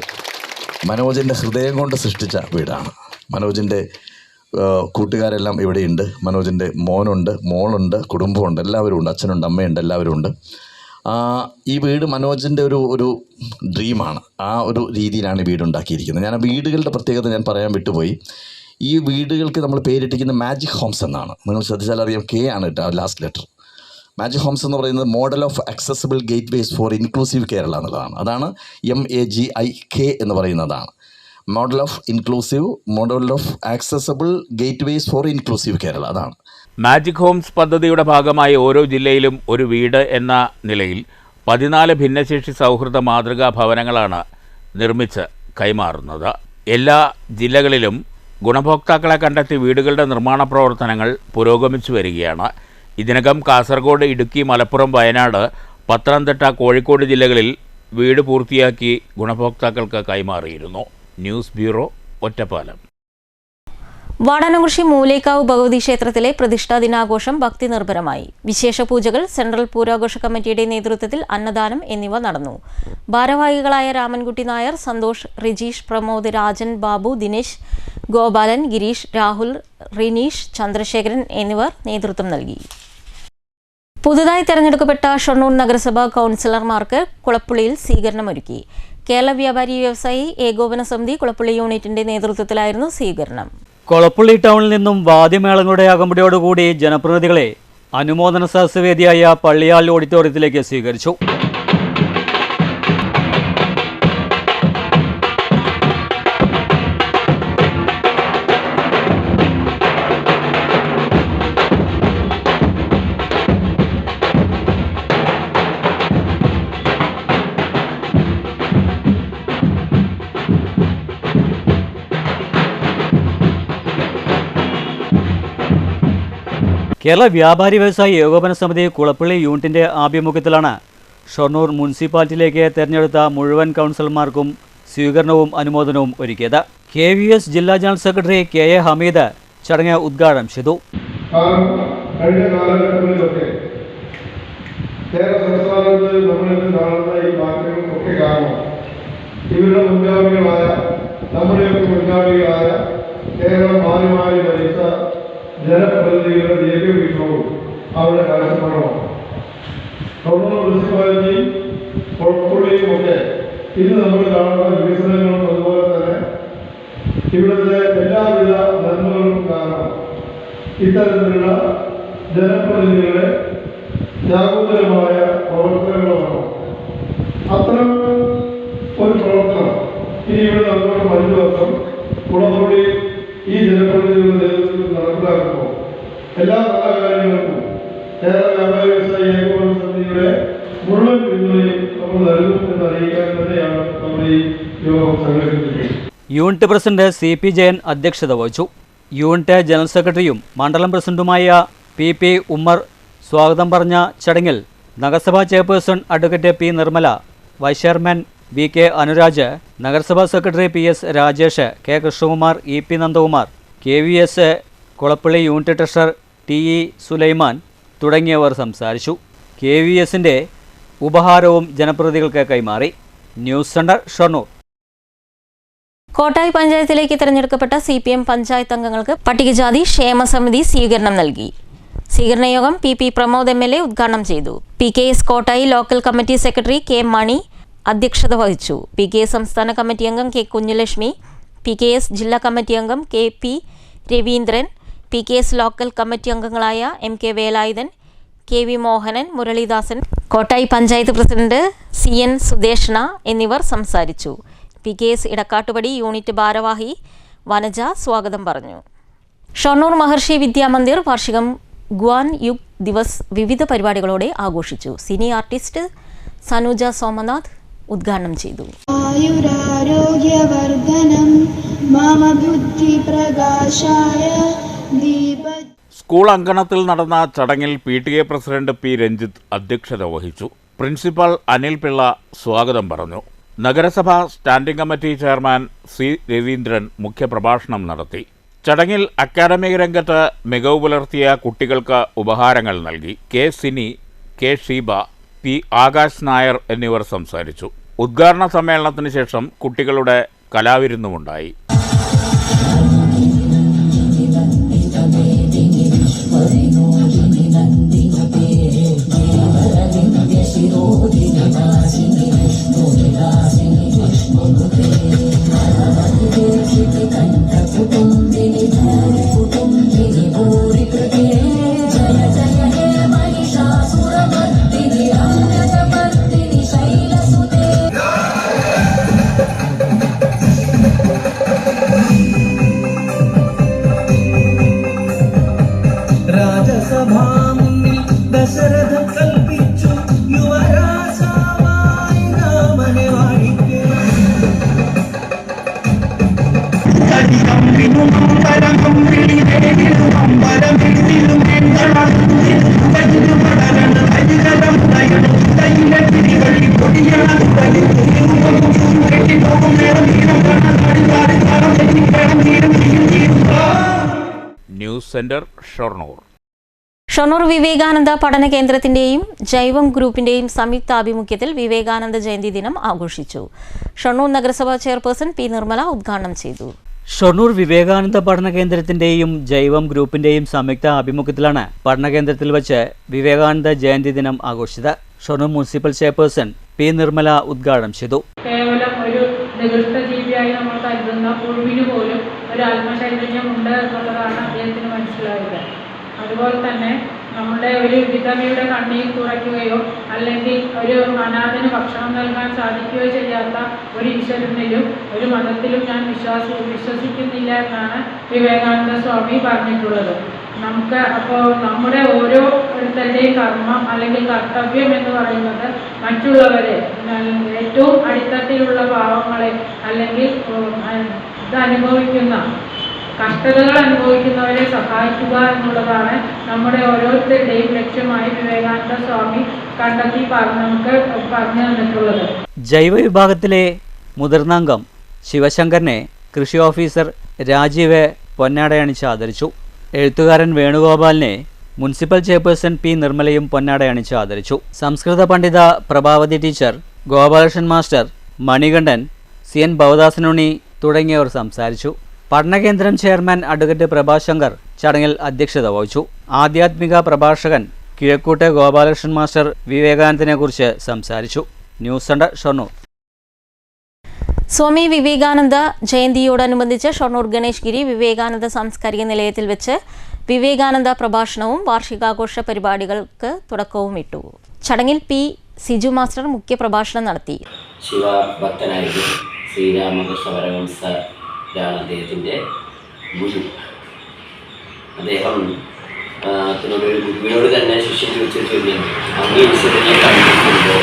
മനോജിൻ്റെ ഹൃദയം കൊണ്ട് സൃഷ്ടിച്ച വീടാണ്. മനോജിൻ്റെ കൂട്ടുകാരെല്ലാം ഇവിടെയുണ്ട്. മനോജിൻ്റെ മോനുണ്ട്, മോളുണ്ട്, കുടുംബമുണ്ട്, എല്ലാവരും ഉണ്ട്. അച്ഛനുണ്ട്, അമ്മയുണ്ട്, എല്ലാവരും ഉണ്ട്. ഈ വീട് മനോജിൻ്റെ ഒരു ഡ്രീമാണ്. ആ ഒരു രീതിയിലാണ് ഈ വീടുണ്ടാക്കിയിരിക്കുന്നത്. ഞാൻ ആ വീടുകളുടെ പ്രത്യേകത ഞാൻ പറയാൻ വിട്ടുപോയി. ഈ വീടുകൾക്ക് നമ്മൾ പേരിട്ടിരിക്കുന്ന മാജിക് ഹോംസ് എന്നാണ്. നിങ്ങൾ ശ്രദ്ധിച്ചാൽ അറിയാം, K ആണ് കേട്ടോ ലാസ്റ്റ് ലെറ്റർ. മാജിക് ഹോംസ് എന്ന് പറയുന്നത് model of accessible gateways for inclusive Kerala എന്നുള്ളതാണ്. അതാണ് MAGIK എന്ന് പറയുന്നതാണ്. Model of accessible gateways for inclusive Kerala, അതാണ്. മാജിക് ഹോംസ് പദ്ധതിയുടെ ഭാഗമായി ഓരോ ജില്ലയിലും ഒരു വീട് എന്ന നിലയിൽ 14 ഭിന്നശേഷി സൗഹൃദ മാതൃകാ ഭവനങ്ങളാണ് നിർമ്മിച്ച് കൈമാറുന്നത്. എല്ലാ ജില്ലകളിലും ഗുണഭോക്താക്കളെ കണ്ടെത്തി വീടുകളുടെ നിർമ്മാണ പ്രവർത്തനങ്ങൾ പുരോഗമിച്ചു വരികയാണ്. ഇതിനകം കാസർഗോഡ്, ഇടുക്കി, മലപ്പുറം, വയനാട്, പത്തനംതിട്ട, കോഴിക്കോട് ജില്ലകളിൽ വീട് പൂർത്തിയാക്കി ഗുണഭോക്താക്കൾക്ക് കൈമാറിയിരുന്നു. News bureau, Ottapalam. വാടാനംകുറിശി മൂലേക്കാവ് ഭഗവതി ക്ഷേത്രത്തിലെ പ്രതിഷ്ഠാ ദിനാഘോഷം ഭക്തി നിർഭരമായി. വിശേഷ പൂജകൾ, സെൻട്രൽ പൂരാഘോഷ കമ്മിറ്റിയുടെ നേതൃത്വത്തിൽ അന്നദാനം എന്നിവ നടന്നു. ഭാരവാഹികളായ രാമൻകുട്ടി നായർ, സന്തോഷ്, റിജീഷ്, പ്രമോദ്, രാജൻ, ബാബു, ദിനേശ്, ഗോപാലൻ, ഗിരീഷ്, രാഹുൽ, റിനീഷ്, ചന്ദ്രശേഖരൻ എന്നിവർ നേതൃത്വം നൽകി. പുതുതായി തെരഞ്ഞെടുക്കപ്പെട്ട ഷൊർണൂർ നഗരസഭാ കൗൺസിലർമാർക്ക് കുളപ്പുള്ളിയിൽ സ്വീകരണമൊരുക്കി. കേരള വ്യാപാരി വ്യവസായി ഏകോപന സമിതി കുളപ്പുള്ളി യൂണിറ്റിന്റെ നേതൃത്വത്തിലായിരുന്നു സ്വീകരണം. കൊളപ്പുള്ളി ടൗണിൽ നിന്നും വാദ്യമേളങ്ങളുടെ അകമ്പടിയോടുകൂടി ജനപ്രതിനിധികളെ അനുമോദന സദസ്സ് വേദിയായ പള്ളിയാൽ ഓഡിറ്റോറിയത്തിലേക്ക് സ്വീകരിച്ചു. കേരള വ്യാപാരി വ്യവസായി ഏകോപന സമിതി കുളപ്പള്ളി യൂണിറ്റിൻ്റെ ആഭിമുഖ്യത്തിലാണ് ഷൊർണൂർ മുനിസിപ്പാലിറ്റിയിലേക്ക് തെരഞ്ഞെടുത്ത മുഴുവൻ കൗൺസിലർമാർക്കും സ്വീകരണവും അനുമോദനവും ഒരുക്കിയത്. KVS ജില്ലാ ജനറൽ സെക്രട്ടറി KA ഹമീദ് ചടങ്ങ് ഉദ്ഘാടനം ചെയ്തു. കഴിഞ്ഞ കാലഘട്ടങ്ങളിലൊക്കെ കേരള സംസ്ഥാനത്ത് നമ്മളിന്ന് കാണുന്ന ഈ മാറ്റങ്ങൾക്കൊക്കെ കാരണം ഇവരുടെ മുൻഗാമികളായ നമ്മുടെയൊക്കെ മുൻഗാമികളായ കേരളം മാറി മാറി ഭരിച്ച ജനപ്രതിനിധികളുടെ ദീർഘവീക്ഷണവും അവരുടെ കാഴ്ചപ്പാടുമാണ്. ഷൊർണൂർ മുനിസിപ്പാലിറ്റിയും കുളപ്പള്ളിയും ഒക്കെ ഇന്ന് നമ്മൾ കാണുന്ന വികസനങ്ങളും അതുപോലെ തന്നെ ഇവിടുത്തെ എല്ലാവിധ നന്മകൾക്കും കാരണം ഇത്തരത്തിലുള്ള ജനപ്രതിനിധികളെ ജാഗരൂകമായ പ്രവർത്തനങ്ങളുമാണ്. അത്തരം ഒരു പ്രവർത്തനം ഇനി ഇവിടെ അങ്ങോട്ട് 5 വർഷം കുളപ്പള്ളി ഈ ജനപ്രതിനിധികളുടെ നേതൃത്വത്തിൽ നടപ്പിലാക്കുമ്പോൾ എല്ലാ നല്ല കാര്യങ്ങൾക്കും കേരള വ്യാപാരി വ്യവസായി ഏകോപന സമിതിയുടെ മുഴുവൻ പിന്തുണയും നമ്മൾ നൽകും എന്നറിയിക്കാൻ തന്നെയാണ് നമ്മൾ ഈ യോഗം സംഘടിപ്പിച്ചിട്ടുള്ളത്. യൂണിറ്റ് പ്രസിഡന്റ് CP ജയൻ അധ്യക്ഷത വഹിച്ചു. യൂണിറ്റ് ജനറൽ സെക്രട്ടറിയും മണ്ഡലം പ്രസിഡന്റുമായ PP ഉമ്മർ സ്വാഗതം പറഞ്ഞ ചടങ്ങിൽ നഗരസഭാ chairperson advocate P Nirmala, vice chairman VK Anuraj, നഗരസഭാ secretary PS Rajesh, K Krishnakumar, EP Nandakumar, KVS Kulappully unit treasurer TE Sulaiman തുടങ്ങിയവർ സംസാരിച്ചു. KVSന്റെ ഉപഹാരവും ജനപ്രതിനിധികൾക്ക് കൈമാറി. News centre Shoranur. കോട്ടായി പഞ്ചായത്തിലേക്ക് തിരഞ്ഞെടുക്കപ്പെട്ട CPM പഞ്ചായത്ത് അംഗങ്ങൾക്ക് പട്ടികജാതി ക്ഷേമ സമിതി സ്വീകരണം നൽകി. സ്വീകരണ യോഗം PP പ്രമോദ് MLA ഉദ്ഘാടനം ചെയ്തു. PKS Kottayi local committee secretary K Mani അധ്യക്ഷത വഹിച്ചു. PKS സംസ്ഥാന കമ്മിറ്റി അംഗം K കുഞ്ഞുലക്ഷ്മി, PKS ജില്ലാ കമ്മിറ്റി അംഗം KP Raveendran, PKS local committee അംഗങ്ങളായ MK Velayudhan, KV Mohanan, Muraleedasan, Kottayi panchayat president CN Sudeshna എന്നിവർ സംസാരിച്ചു. PKS ഇടക്കാട്ടുപടി യൂണിറ്റ് ഭാരവാഹി വനജ സ്വാഗതം പറഞ്ഞു. ഷൊർണൂർ മഹർഷി വിദ്യാമന്ദിർ വാർഷികം ഗ്വാൻ യുഗ് ദിവസ് വിവിധ പരിപാടികളോടെ ആഘോഷിച്ചു. സിനി ആർട്ടിസ്റ്റ് സനുജ സോമനാഥ് ഉദ്ഘാടനം ചെയ്തു. സ്കൂൾ അങ്കണത്തിൽ നടന്ന ചടങ്ങിൽ PTA പ്രസിഡന്റ് P രഞ്ജിത്ത് അധ്യക്ഷത വഹിച്ചു. പ്രിൻസിപ്പൽ അനിൽ പിള്ള സ്വാഗതം പറഞ്ഞു. നഗരസഭാ standing committee chairman C Raveendran മുഖ്യപ്രഭാഷണം നടത്തി. ചടങ്ങിൽ അക്കാദമിക രംഗത്ത് മികവ് പുലർത്തിയ കുട്ടികൾക്ക് ഉപഹാരങ്ങൾ നൽകി. K Sini, K Sheeba, P Akash Nair എന്നിവർ സംസാരിച്ചു. ഉദ്ഘാടന സമ്മേളനത്തിന് ശേഷം കുട്ടികളുടെ കലാവിരുന്നുമുണ്ടായി. News centre Shoranur. ഷൊർണൂർ വിവേകാനന്ദ പഠന കേന്ദ്രത്തിന്റെയും ജൈവം ഗ്രൂപ്പിന്റെയും സംയുക്താഭിമുഖ്യത്തിൽ വിവേകാനന്ദ ജയന്തി ദിനം ആഘോഷിച്ചു. ഷൊർണൂർ നഗരസഭാ ചെയർപേഴ്സൺ P നിർമ്മല ഉദ്ഘാടനം ചെയ്തു. ഷൊർണൂർ വിവേകാനന്ദ പഠന കേന്ദ്രത്തിന്റെയും ജൈവം ഗ്രൂപ്പിന്റെയും സംയുക്ത ആഭിമുഖ്യത്തിലാണ് പഠനകേന്ദ്രത്തിൽ വെച്ച് വിവേകാനന്ദ ജയന്തി ദിനം ആഘോഷിച്ചത്. Shoranur municipal chairperson P Nirmala ഉദ്ഘാടനം ചെയ്തു. കേവലം ഒരു നികൃഷ്ട ജീവിയായി നമ്മൾ കരുതുന്ന പുഴുവിന് പോലും ഒരു ആത്മചൈതന്യമുണ്ട് എന്നുള്ളതാണ് അദ്ദേഹത്തിന് മനസ്സിലായത്. അതുപോലെ തന്നെ നമ്മുടെ ഒരു വിധവയുടെ കണ്ണീർ തുറയ്ക്കുകയോ അല്ലെങ്കിൽ ഒരു അനാഥന് ഭക്ഷണം നൽകാൻ സാധിക്കുകയോ ചെയ്യാത്ത ഒരു ഈശ്വരനിലും ഒരു മതത്തിലും ഞാൻ വിശ്വസിക്കുന്നില്ല എന്നാണ് വിവേകാനന്ദ സ്വാമി പറഞ്ഞിട്ടുള്ളത്. നമുക്ക് അപ്പോൾ നമ്മുടെ ഓരോരുത്തരുടെയും കർമ്മം അല്ലെങ്കിൽ കർത്തവ്യം എന്ന് പറയുന്നത് മറ്റുള്ളവരെ ഏറ്റവും അടിത്തട്ടിലുള്ള പാവങ്ങളെ അല്ലെങ്കിൽ ഇത് അനുഭവിക്കുന്ന കഷ്ടതകൾ അനുഭവിക്കുന്നവരെ സഹായിക്കുക എന്നുള്ളതാണ് നമ്മുടെ ഓരോരുത്തരുടെയും ലക്ഷ്യമായി വിവേകാനന്ദ സ്വാമി കണ്ടെത്തി നമുക്ക് പറഞ്ഞു തന്നിട്ടുള്ളത്. ജൈവ വിഭാഗത്തിലെ മുതിർന്ന അംഗം ശിവശങ്കറിനെ കൃഷി ഓഫീസർ രാജീവ് പൊന്നാടയണിച്ച് ആദരിച്ചു. എഴുത്തുകാരൻ വേണുഗോപാലിനെ മുനിസിപ്പൽ ചെയർപേഴ്സൺ പി നിർമ്മലയും പൊന്നാടയണിച്ച് ആദരിച്ചു. സംസ്കൃത പണ്ഡിത Prabhavathi teacher, Gopalakrishnan master, Manikandan, C N ഭവദാസനുണ്ണി തുടങ്ങിയവർ സംസാരിച്ചു. പഠനകേന്ദ്രം ചെയർമാൻ അഡ്വക്കേറ്റ് പ്രഭാശങ്കർ ചടങ്ങിൽ അധ്യക്ഷത വഹിച്ചു. ആധ്യാത്മിക പ്രഭാഷകൻ കിഴക്കൂട്ടെ ഗോപാലകൃഷ്ണൻ മാസ്റ്റർ വിവേകാനന്ദനെക്കുറിച്ച് സംസാരിച്ചു. News centre, Shoranur. സ്വാമി വിവേകാനന്ദ ജയന്തിയോടനുബന്ധിച്ച് ഷൊർണൂർ ഗണേഷ് ഗിരി വിവേകാനന്ദ സാംസ്കാരിക നിലയത്തിൽ വെച്ച് വിവേകാനന്ദ പ്രഭാഷണവും വാർഷികാഘോഷ പരിപാടികൾക്ക് തുടക്കവും ഇട്ടു. ചടങ്ങിൽ പി സിജു മാസ്റ്റർ മുഖ്യപ്രഭാഷണം നടത്തി. ശിവഭക്തനായിരുന്നു. ശ്രീരാമകൃഷ്ണ പരമഹംസരാണ് അദ്ദേഹത്തിൻ്റെ ഗുരു. അദ്ദേഹം ഗുരുവിനോട് തന്നെ ശിഷ്യൻ ചോദിച്ച ചോദ്യം അങ്ങേ ഈശ്വരനെ കണ്ടിട്ടുണ്ടോ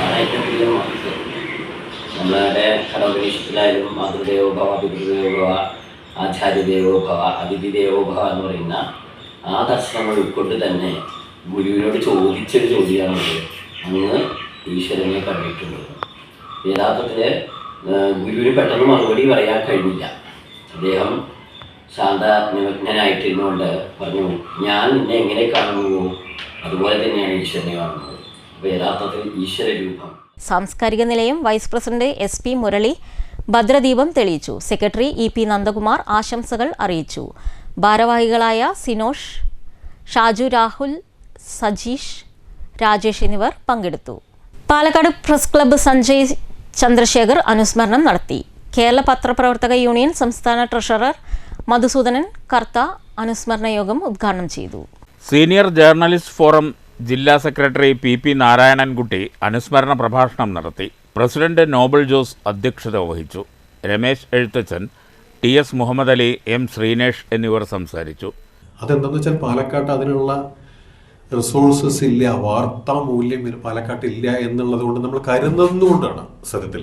ആണ് ഏറ്റവും വലിയ മഹത്വം. നമ്മളുടെ കടോപനിഷത്തിലായാലും മാതൃദേവോഭവ, പിതൃദേവോഭവ, ആചാര്യദേവോഭവ, അതിഥിദേവോഭവ എന്ന് പറയുന്ന ആ ദർശനങ്ങൾ ഉൾക്കൊണ്ട് തന്നെ ഗുരുവിനോട് ചോദിച്ചൊരു ചോദ്യമാണത്, അങ്ങ് ഈശ്വരനെ കണ്ടിട്ടുള്ളത്. യഥാർത്ഥത്തിൽ ഗുരുവിന് പെട്ടെന്ന് മറുപടി പറയാൻ കഴിഞ്ഞില്ല. അദ്ദേഹം ശാന്തനിമഗ്നായിട്ടിരുന്നുകൊണ്ട് പറഞ്ഞു, ഞാൻ നിന്നെ എങ്ങനെ കാണുന്നുവോ അതുപോലെ തന്നെയാണ് ഈശ്വരനെ കാണുന്നത്. അപ്പോൾ യഥാർത്ഥത്തിൽ ഈശ്വര രൂപം. സാംസ്കാരിക നിലയം വൈസ് പ്രസിഡന്റ് SP മുരളി ഭദ്രദീപം തെളിയിച്ചു. സെക്രട്ടറി EP നന്ദകുമാർ ആശംസകൾ അറിയിച്ചു. ഭാരവാഹികളായ സിനോഷ്, ഷാജു, രാഹുൽ, സജീഷ്, രാജേഷ് എന്നിവർ പങ്കെടുത്തു. പാലക്കാട് പ്രസ് ക്ലബ്ബ് സഞ്ജയ് ചന്ദ്രശേഖർ അനുസ്മരണം നടത്തി. കേരള പത്രപ്രവർത്തക യൂണിയൻ സംസ്ഥാന ട്രഷറർ മധുസൂദനൻ കർത്ത അനുസ്മരണ യോഗം ഉദ്ഘാടനം ചെയ്തു. സീനിയർ ജേർണലിസ്റ്റ് ഫോറം ജില്ലാ സെക്രട്ടറി PP നാരായണൻകുട്ടി അനുസ്മരണ പ്രഭാഷണം നടത്തി. പ്രസിഡന്റ് നോബൽ ജോസ് അധ്യക്ഷത വഹിച്ചു. രമേശ് എഴുത്തച്ഛൻ, TS മുഹമ്മദ് അലി, M ശ്രീനേഷ് എന്നിവർ സംസാരിച്ചു. അതെന്താണെന്ന് വെച്ചാൽ പാലക്കാട്ട് അതിനുള്ള റിസോഴ്സസ് ഇല്ല, വാർത്താ മൂല്യം പാലക്കാട്ടില്ല എന്നുള്ളത് കൊണ്ട് നമ്മൾ കരുതുന്നതുകൊണ്ടാണ്. സത്യത്തിൽ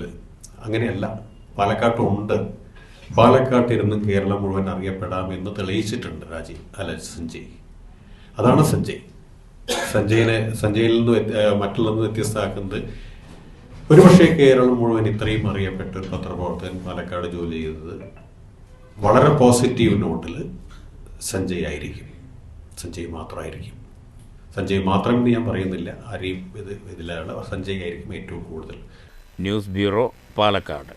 അങ്ങനെയല്ല, പാലക്കാട്ടുണ്ട്. പാലക്കാട്ടിരുന്നും കേരളം മുഴുവൻ അറിയപ്പെടാമെന്ന് തെളിയിച്ചിട്ടുണ്ട് സഞ്ജയ്. അതാണ് സഞ്ജയിൽ നിന്ന് മറ്റുള്ളതെന്ന് വ്യത്യസ്തമാക്കുന്നത്. ഒരുപക്ഷെ കേരളം മുഴുവൻ ഇത്രയും അറിയപ്പെട്ട ഒരു പത്രപ്രവർത്തകൻ പാലക്കാട് ജോലി ചെയ്തത് വളരെ പോസിറ്റീവ് നോട്ടിൽ സഞ്ജയ് മാത്രമായിരിക്കും. സഞ്ജയ് മാത്രം എന്ന് ഞാൻ പറയുന്നില്ല, ആരെയും ഇതിലാണ് സഞ്ജയ് ആയിരിക്കും ഏറ്റവും കൂടുതൽ. News bureau, Palakkad.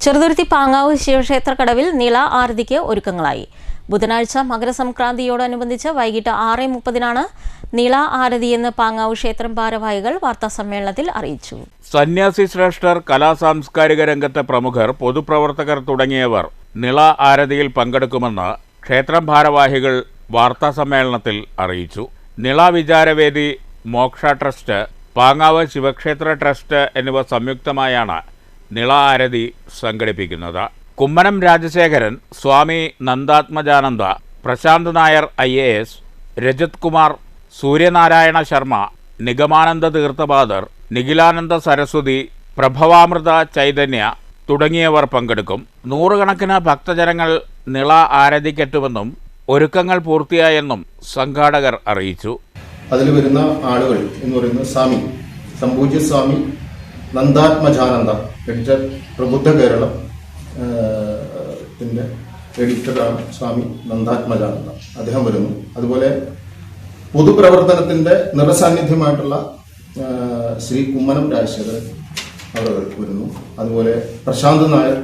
ചെറുതുരുത്തി പാങ്ങാവ് ശിവക്ഷേത്ര കടവിൽ നിള ആരതിക്ക് ഒരുക്കങ്ങളായി. ബുധനാഴ്ച മകരസംക്രാന്തിയോടനുബന്ധിച്ച് വൈകിട്ട് 6:30 നിള ആരതിയെന്ന് പാങ്ങാവ് ക്ഷേത്രം ഭാരവാഹികൾ വാർത്താസമ്മേളനത്തിൽ അറിയിച്ചു. സന്യാസി ശ്രേഷ്ഠർ, കലാസാംസ്കാരിക രംഗത്തെ പ്രമുഖർ, പൊതുപ്രവർത്തകർ തുടങ്ങിയവർ നിള ആരതിയിൽ പങ്കെടുക്കുമെന്ന് ക്ഷേത്രം ഭാരവാഹികൾ വാർത്താസമ്മേളനത്തിൽ അറിയിച്ചു. നിള വിചാരവേദി, മോക്ഷ ട്രസ്റ്റ്, പാങ്ങാവ് ശിവക്ഷേത്ര ട്രസ്റ്റ് എന്നിവ സംയുക്തമായാണ് നിള ആരതി സംഘടിപ്പിക്കുന്നത്. കുമ്മനം രാജശേഖരൻ, സ്വാമി നന്ദാത്മജാനന്ദ, പ്രശാന്ത് നായർ IAS, രജത് കുമാർ, സൂര്യനാരായണ ശർമ്മ, നിഗമാനന്ദ തീർത്ഥപാദർ, നിഖിലാനന്ദ സരസ്വതി, പ്രഭവാമൃത ചൈതന്യ തുടങ്ങിയവർ പങ്കെടുക്കും. നൂറുകണക്കിന് ഭക്തജനങ്ങൾ നിള ആരതിക്കെത്തുമെന്നും ഒരുക്കങ്ങൾ പൂർത്തിയായെന്നും സംഘാടകർ അറിയിച്ചു. അതിൽ വരുന്ന ആളുകൾ എന്ന് പറയുന്നത് സ്വാമി സംപൂജ്യ സ്വാമി നന്ദാത്മജാനന്ദ, എഡിറ്റർ പ്രബുദ്ധ കേരളം എഡിറ്ററാണ് സ്വാമി നന്ദാത്മജാനന്ദ, അദ്ദേഹം വരുന്നു. അതുപോലെ പൊതുപ്രവർത്തനത്തിന്റെ നിറസാന്നിധ്യമായിട്ടുള്ള ശ്രീ കുമ്മനം രാജശേഖരൻ അവർ വരുന്നു. അതുപോലെ പ്രശാന്ത് നായർ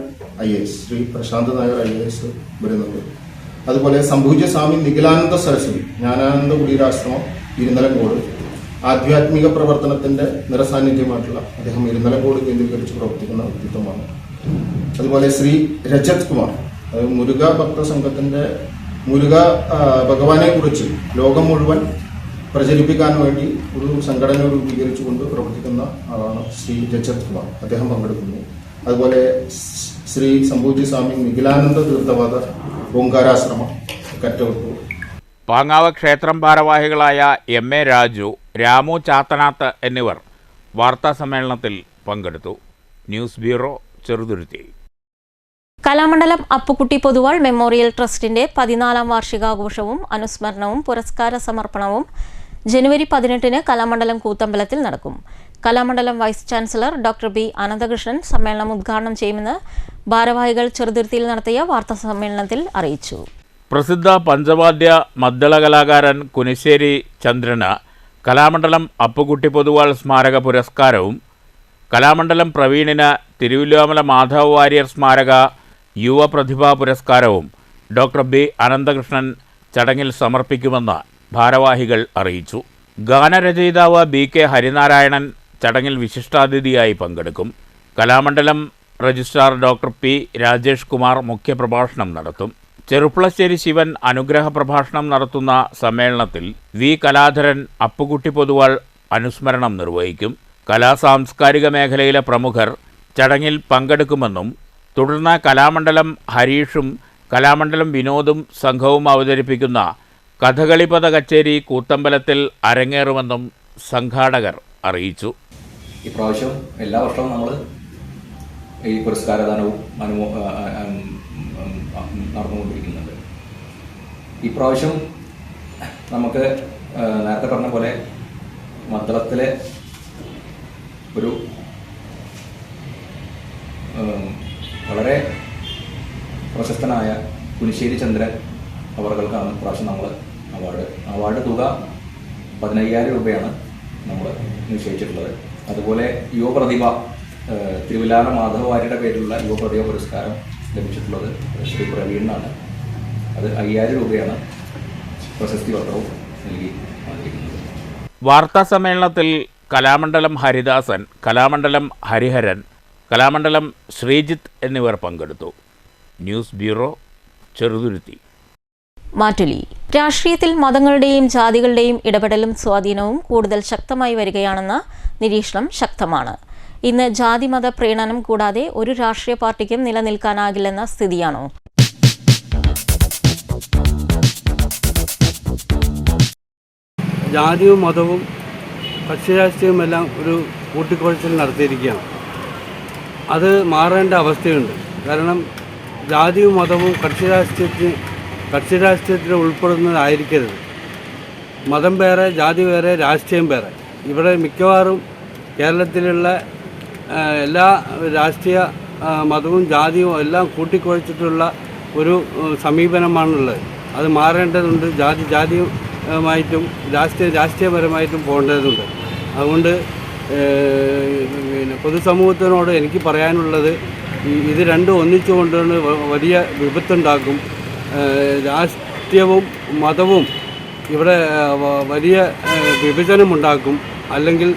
IAS, ശ്രീ പ്രശാന്ത് നായർ IAS വരുന്നുണ്ട്. അതുപോലെ സംപൂജ്യ സ്വാമി നിഖിലാനന്ദ സരസ്വതി, ജ്ഞാനാനന്ദ കുടീരാശ്രമം, ഇരുന്നലങ്കോട്, ആധ്യാത്മിക പ്രവർത്തനത്തിന്റെ നിറസാന്നിധ്യമായിട്ടുള്ള അദ്ദേഹം ഇരുന്നലങ്കോട് കേന്ദ്രീകരിച്ച് പ്രവർത്തിക്കുന്ന വ്യക്തിത്വമാണ്. അതുപോലെ ശ്രീ രജത് കുമാർ, മുരുക ഭക്ത സംഘത്തിന്റെ മുരുക ഭഗവാനെ കുറിച്ച് ലോകം മുഴുവൻ പ്രചരിപ്പിക്കാൻ വേണ്ടി ഒരു സംഘടന രൂപീകരിച്ചുകൊണ്ട് പ്രവർത്തിക്കുന്ന ആളാണ് ശ്രീ രജത് കുമാർ, അദ്ദേഹം പങ്കെടുക്കുന്നു. അതുപോലെ ശ്രീ സംപൂജ്യ സ്വാമി നിഖിലാനന്ദ തീർത്ഥപാദർ, ഓങ്കാരാശ്രമം, കറ്റവട്ടൂർ. പാങ്ങാവ് ക്ഷേത്രം ഭാരവാഹികളായ MA രാജു, രാമു ചാത്തനാത്ത് എന്നിവർ വാർത്താസമ്മേളനത്തിൽ പങ്കെടുത്തു. News bureau, Cheruthuruthy. Kalamandalam Appukutty Poduval memorial ട്രസ്റ്റിന്റെ 14ാം വാർഷികാഘോഷവും അനുസ്മരണവും പുരസ്കാര സമർപ്പണവും ജനുവരി 18-ന് കലാമണ്ഡലം കൂത്തമ്പലത്തിൽ നടക്കും. Kalamandalam vice chancellor doctor B Ananthakrishnan സമ്മേളനം ഉദ്ഘാടനം ചെയ്യുമെന്ന് ഭാരവാഹികൾ ചെറുതുരുത്തിയിൽ നടത്തിയ വാർത്താസമ്മേളനത്തിൽ അറിയിച്ചു. പ്രസിദ്ധ പഞ്ചവാദ്യ മദ്ദള കലാകാരൻ കുനിശ്ശേരി ചന്ദ്രന് കലാമണ്ഡലം അപ്പുക്കുട്ടി പൊതുവാൾ സ്മാരക പുരസ്കാരവും കലാമണ്ഡലം പ്രവീണിന് തിരുവല്ലോമല മാധവ വാര്യർ സ്മാരക യുവ പ്രതിഭാ പുരസ്കാരവും ഡോക്ടർ ബി അനന്തകൃഷ്ണൻ ചടങ്ങിൽ സമർപ്പിക്കുമെന്ന് ഭാരവാഹികൾ അറിയിച്ചു. ഗാനരചയിതാവ് ബി കെ ഹരിനാരായണൻ ചടങ്ങിൽ വിശിഷ്ടാതിഥിയായി പങ്കെടുക്കും. Kalamandalam registrar doctor P Rajesh Kumar മുഖ്യപ്രഭാഷണം നടത്തും. ചെറുപ്പളശ്ശേരി ശിവൻ അനുഗ്രഹ പ്രഭാഷണം നടത്തുന്ന സമ്മേളനത്തിൽ വി കലാധരൻ അപ്പുക്കുട്ടി പൊതുവാൾ അനുസ്മരണം നിർവഹിക്കും. കലാസാംസ്കാരിക മേഖലയിലെ പ്രമുഖർ ചടങ്ങിൽ പങ്കെടുക്കുമെന്നും തുടർന്ന് കലാമണ്ഡലം ഹരീഷും കലാമണ്ഡലം വിനോദും സംഘവും അവതരിപ്പിക്കുന്ന കഥകളിപദ കച്ചേരി കൂത്തമ്പലത്തിൽ അരങ്ങേറുമെന്നും സംഘാടകർ അറിയിച്ചു. ഇപ്രാവശ്യം എല്ലാ വർഷവും നമ്മൾ ഈ പുരസ്കാരദാനവും നടന്നുകൊണ്ടിരിക്കുന്നുണ്ട്. ഇപ്രാവശ്യം നമുക്ക് നേരത്തെ പറഞ്ഞ പോലെ മദ്ദളത്തിലെ ഒരു വളരെ പ്രശസ്തനായ കുനിശ്ശേരി ചന്ദ്രൻ അവർക്കാണ് പ്രാവശ്യം നമ്മൾ അവാർഡ് തുക 15,000 രൂപയാണ് നമ്മൾ നിശ്ചയിച്ചിട്ടുള്ളത്. അതുപോലെ യുവപ്രതിഭ തിരുവല്ലാമല മാധവ വാര്യരുടെ പേരിലുള്ള യുവപ്രതിഭ പുരസ്കാരം ലഭിച്ചിട്ടുള്ളത് ശ്രീ പ്രവീണിനാണ്. അത് 5,000 രൂപയാണ്. പ്രശസ്തി പത്രവും നൽകി വന്നിരിക്കുന്നത്. വാർത്താ സമ്മേളനത്തിൽ കലാമണ്ഡലം ഹരിദാസൻ, കലാമണ്ഡലം ഹരിഹരൻ, കലാമണ്ഡലം ശ്രീജിത്ത് എന്നിവർ പങ്കെടുത്തു. News bureau, Cheruthuruthy. മാറ്റുലി. രാഷ്ട്രീയത്തിൽ മതങ്ങളുടെയും ജാതികളുടെയും ഇടപെടലും സ്വാധീനവും കൂടുതൽ ശക്തമായി വരികയാണെന്ന നിരീക്ഷണം ശക്തമാണ്. ഇന്ന് ജാതിമത പ്രീണനം കൂടാതെ ഒരു രാഷ്ട്രീയ പാർട്ടിക്കും നിലനിൽക്കാനാകില്ലെന്ന സ്ഥിതിയാണോ? ജാതിയും മതവും കക്ഷിരാഷ്ട്രീയവുമെല്ലാം ഒരു കൂട്ടിക്കുഴച്ചിൽ നടത്തിയിരിക്കുകയാണ്. അത് മാറേണ്ട അവസ്ഥയുണ്ട്. കാരണം ജാതിയും മതവും കക്ഷിരാഷ്ട്രീയത്തിന് ഉൾപ്പെടുന്നതായിരിക്കരുത്. മതം വേറെ, ജാതി വേറെ, രാഷ്ട്രീയം വേറെ. ഇവിടെ മിക്കവാറും കേരളത്തിലുള്ള എല്ലാ രാഷ്ട്രീയ മതവും ജാതിയും എല്ലാം കൂട്ടിക്കുഴച്ചിട്ടുള്ള ഒരു സമീപനമാണുള്ളത്. അത് മാറേണ്ടതുണ്ട്. ജാതിയുമായിട്ടും രാഷ്ട്രീയപരമായിട്ടും പോകേണ്ടതുണ്ട്. അതുകൊണ്ട് പൊതുസമൂഹത്തിനോട് എനിക്ക് പറയാനുള്ളത്, ഇത് രണ്ടും ഒന്നിച്ചുകൊണ്ടാണ് വലിയ വിപത്തുണ്ടാക്കും. രാഷ്ട്രീയവും മതവും ഇവിടെ വലിയ വിഭജനമുണ്ടാക്കും. അല്ലെങ്കിൽ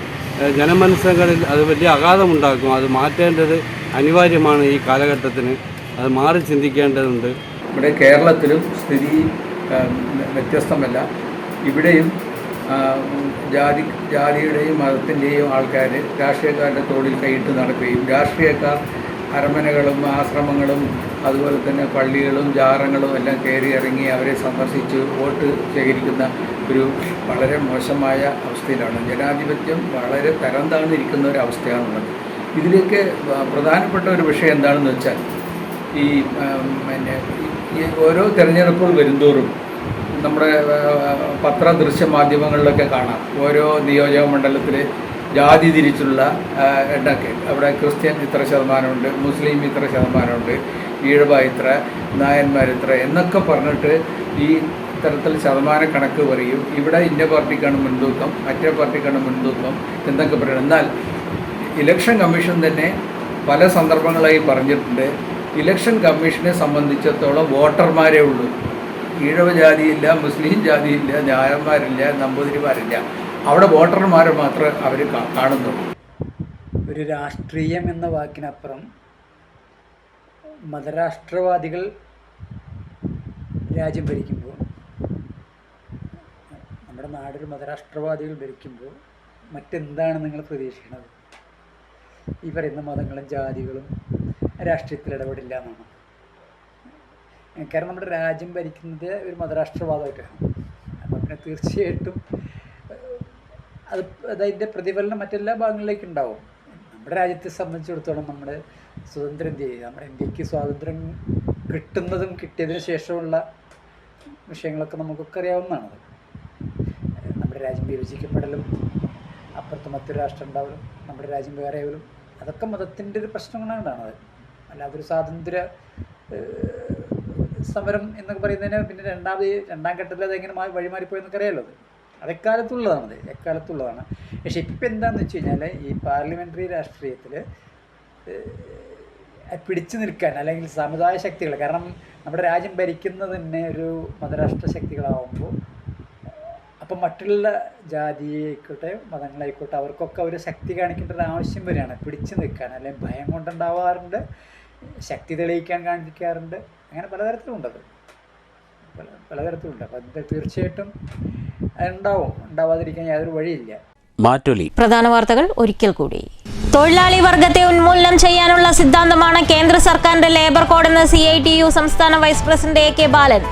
ജനമനസ്സുകളിൽ അത് വലിയ ആഘാതമുണ്ടാക്കും. അത് മാറ്റേണ്ടത് അനിവാര്യമാണ്. ഈ കാലഘട്ടത്തിന് അത് മാറി ചിന്തിക്കേണ്ടതുണ്ട്. ഇവിടെ കേരളത്തിലും സ്ഥിതി വ്യത്യസ്തമല്ല. ഇവിടെയും ജാതിയുടെയും മതത്തിൻ്റെയും ആൾക്കാർ രാഷ്ട്രീയക്കാരുടെ തോളിൽ കൈയിട്ട് നടക്കുകയും രാഷ്ട്രീയക്കാർ അരമനകളും ആശ്രമങ്ങളും അതുപോലെ തന്നെ പള്ളികളും ജാറങ്ങളും എല്ലാം കയറി ഇറങ്ങി അവരെ സന്ദർശിച്ച് വോട്ട് ശേഖരിക്കുന്ന ഒരു വളരെ മോശമായ അവസ്ഥയിലാണ്. ജനാധിപത്യം വളരെ തരം താഴ്ന്നിരിക്കുന്ന ഒരു അവസ്ഥയാണുള്ളത്. ഇതിലേക്ക് പ്രധാനപ്പെട്ട ഒരു വിഷയം എന്താണെന്ന് വെച്ചാൽ, ഈ ഓരോ തിരഞ്ഞെടുപ്പുകൾ വരുന്തോറും നമ്മുടെ ദൃശ്യ മാധ്യമങ്ങളിലൊക്കെ കാണാം. ഓരോ നിയോജക മണ്ഡലത്തിൽ ജാതി തിരിച്ചുള്ള എണ്ണൊക്കെ, അവിടെ ക്രിസ്ത്യൻ ഇത്ര ശതമാനമുണ്ട്, മുസ്ലിം ഇത്ര ശതമാനമുണ്ട്, ഈഴവ ഇത്ര, നായന്മാർ ഇത്ര എന്നൊക്കെ പറഞ്ഞിട്ട് ഈ തരത്തിൽ ശതമാന കണക്ക് പറയും. ഇവിടെ ഇന്ന പാർട്ടിക്കാണ് മുൻതൂക്കം, മറ്റേ പാർട്ടിക്കാണ് മുൻതൂക്കം എന്നൊക്കെ പറയണം. എന്നാൽ ഇലക്ഷൻ കമ്മീഷൻ തന്നെ പല സന്ദർഭങ്ങളായി പറഞ്ഞിട്ടുണ്ട്, ഇലക്ഷൻ കമ്മീഷനെ സംബന്ധിച്ചിടത്തോളം വോട്ടർമാരേ ഉള്ളൂ. ഈഴവ ജാതിയില്ല, മുസ്ലിം ജാതിയില്ല, നായന്മാരില്ല, നമ്പൂതിരിമാരില്ല. അവിടെ വോട്ടർമാരെ മാത്രമേ അവർ കാണുന്നുള്ളൂ. ഒരു രാഷ്ട്രീയം എന്ന വാക്കിനപ്പുറം മതരാഷ്ട്രവാദികൾ രാജ്യം ഭരിക്കുമ്പോൾ, നമ്മുടെ നാടൊരു മതരാഷ്ട്രവാദികൾ ഭരിക്കുമ്പോൾ മറ്റെന്താണ് നിങ്ങൾ പ്രതീക്ഷിക്കുന്നത്? ഈ പറയുന്ന മതങ്ങളും ജാതികളും രാഷ്ട്രീയത്തിൽ ഇടപെടില്ല എന്നാണ്. കാരണം നമ്മുടെ രാജ്യം ഭരിക്കുന്നത് ഒരു മതരാഷ്ട്രവാദമായിട്ടാണ്. അപ്പം പിന്നെ തീർച്ചയായിട്ടും അതിൻ്റെ പ്രതിഫലനം മറ്റെല്ലാ ഭാഗങ്ങളിലേക്കും ഉണ്ടാവും. നമ്മുടെ രാജ്യത്തെ സംബന്ധിച്ചിടത്തോളം നമ്മുടെ സ്വതന്ത്ര ഇന്ത്യ, നമ്മുടെ ഇന്ത്യക്ക് സ്വാതന്ത്ര്യം കിട്ടുന്നതും കിട്ടിയതിന് ശേഷമുള്ള വിഷയങ്ങളൊക്കെ നമുക്കൊക്കെ അറിയാവുന്നതാണത്. നമ്മുടെ രാജ്യം വിഭജിക്കപ്പെടലും അപ്പുറത്ത് മറ്റൊരു രാഷ്ട്രം ഉണ്ടാവലും നമ്മുടെ രാജ്യം വേറെ ആവലും അതൊക്കെ മതത്തിൻ്റെ ഒരു പ്രശ്നങ്ങളാണത്. അല്ലാതൊരു സ്വാതന്ത്ര്യ സമരം എന്നൊക്കെ പറയുന്നതിന് പിന്നെ രണ്ടാം ഘട്ടത്തിൽ അതെങ്ങനെ വഴിമാറിപ്പോയെന്നൊക്കെ അറിയാമല്ലോ. എക്കാലത്തുള്ളതാണ്. പക്ഷെ ഇപ്പം എന്താണെന്ന് വെച്ച് കഴിഞ്ഞാൽ ഈ പാർലമെൻ്ററി രാഷ്ട്രീയത്തിൽ പിടിച്ചു നിൽക്കാൻ അല്ലെങ്കിൽ സമുദായ ശക്തികൾ, കാരണം നമ്മുടെ രാജ്യം ഭരിക്കുന്നത് തന്നെ ഒരു മതരാഷ്ട്ര ശക്തികളാവുമ്പോൾ അപ്പം മറ്റുള്ള ജാതിയായിക്കോട്ടെ മതങ്ങളായിക്കോട്ടെ അവർക്കൊക്കെ ഒരു ശക്തി കാണിക്കേണ്ട ഒരു ആവശ്യം വരികയാണ് പിടിച്ചു നിൽക്കാൻ. അല്ലെങ്കിൽ ഭയം കൊണ്ടുണ്ടാവാറുണ്ട്, ശക്തി തെളിയിക്കാൻ കാണിക്കാറുണ്ട്, അങ്ങനെ പലതരത്തിലുണ്ടത്, പലതരത്തിലുണ്ട്. അപ്പം തീർച്ചയായിട്ടും ഉണ്ടാവാതിരിക്കാൻ യാതൊരു വഴിയില്ല. മാറ്റൊലി. പ്രധാന വാർത്തകൾ ഒരിക്കൽ കൂടി. തൊഴിലാളി വർഗത്തെ ഉന്മൂലനം ചെയ്യാനുള്ള സിദ്ധാന്തമാണ് കേന്ദ്ര സർക്കാരിന്റെ ലേബർ കോഡെന്ന് CITU സംസ്ഥാന വൈസ് പ്രസിഡന്റ് AK ബാലൻ.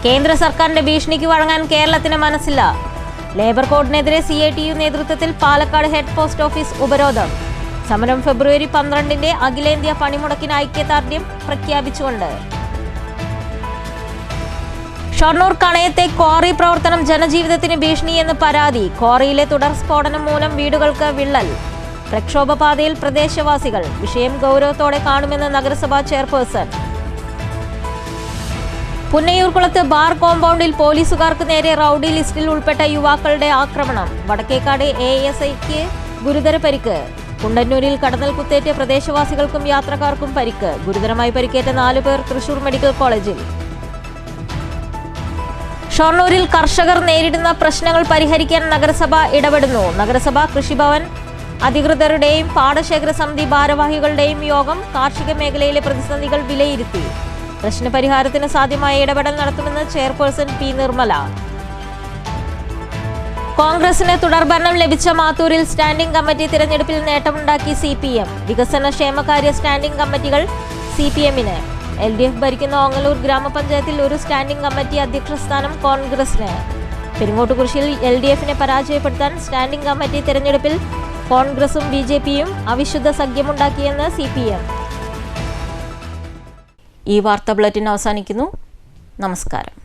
കേന്ദ്ര സർക്കാരിന്റെ ഭീഷണിക്ക് വഴങ്ങാൻ കേരളത്തിന് മനസ്സില്ല. ലേബർ കോഡിനെതിരെ CITU നേതൃത്വത്തിൽ പാലക്കാട് ഹെഡ് പോസ്റ്റ് ഓഫീസ് ഉപരോധം. സമരം ഫെബ്രുവരി 12 അഖിലേന്ത്യാ പണിമുടക്കിന് ഐക്യദാർഢ്യം പ്രഖ്യാപിച്ചുകൊണ്ട്. ഷൊർണൂർ കണയത്തെ ക്വാറി പ്രവർത്തനം ജനജീവിതത്തിന് ഭീഷണിയെന്ന് പരാതി. ക്വാറിയിലെ തുടർ സ്ഫോടനം മൂലം വീടുകൾക്ക് വിള്ളൽ. പ്രക്ഷോഭപാതയിൽ പ്രദേശവാസികൾ. വിഷയം ഗൗരവത്തോടെ കാണുമെന്ന് നഗരസഭാ ചെയർപേഴ്സൺ. പുന്നയൂർകുളത്ത് ബാർ കോമ്പൗണ്ടിൽ പോലീസുകാർക്ക് നേരെ റൌഡി ലിസ്റ്റിൽ ഉൾപ്പെട്ട യുവാക്കളുടെ ആക്രമണം. വടക്കേക്കാട് ASIക്ക് ഗുരുതര പരിക്ക്. കുണ്ടന്നൂരിൽ കടന്നൽ കുത്തേറ്റ് പ്രദേശവാസികൾക്കും യാത്രക്കാർക്കും പരിക്ക്. ഗുരുതരമായി പരിക്കേറ്റ 4 പേർ തൃശൂർ മെഡിക്കൽ കോളേജിൽ. ഷൊർണൂരിൽ കർഷകർ നേരിടുന്ന പ്രശ്നങ്ങൾ പരിഹരിക്കാൻ നഗരസഭ ഇടപെടുന്നു. നഗരസഭ കൃഷിഭവൻ അധികൃതരുടെയും പാടശേഖര സമിതി ഭാരവാഹികളുടെയും യോഗം കാർഷിക മേഖലയിലെ പ്രതിസന്ധികൾ വിലയിരുത്തി. പ്രശ്നപരിഹാരത്തിന് സാധ്യമായ ഇടപെടൽ നടത്തുമെന്ന് ചെയർപേഴ്സൺ P. നിർമ്മല. കോൺഗ്രസിന് തുടർഭരണം ലഭിച്ച മാത്തൂരിൽ സ്റ്റാൻഡിംഗ് കമ്മിറ്റി തിരഞ്ഞെടുപ്പിൽ നേട്ടമുണ്ടാക്കി CPM. വികസന ക്ഷേമകാര്യ സ്റ്റാൻഡിംഗ് കമ്മിറ്റികൾ CPMന്. LDF ഭരിക്കുന്ന ഓങ്ങല്ലൂർ ഗ്രാമപഞ്ചായത്തിൽ ഒരു സ്റ്റാൻഡിംഗ് കമ്മിറ്റി അധ്യക്ഷ സ്ഥാനം കോൺഗ്രസിന്. പെരിങ്ങോട്ടുകുരിശിൽ LDFനെ പരാജയപ്പെടുത്താൻ സ്റ്റാൻഡിംഗ് കമ്മിറ്റി തിരഞ്ഞെടുപ്പിൽ കോൺഗ്രസും BJPയും അവിശുദ്ധ സഖ്യമുണ്ടാക്കിയെന്ന് CPM. ഈ വാർത്താ ബുള്ളറ്റിൻ അവസാനിക്കുന്നു. നമസ്കാരം.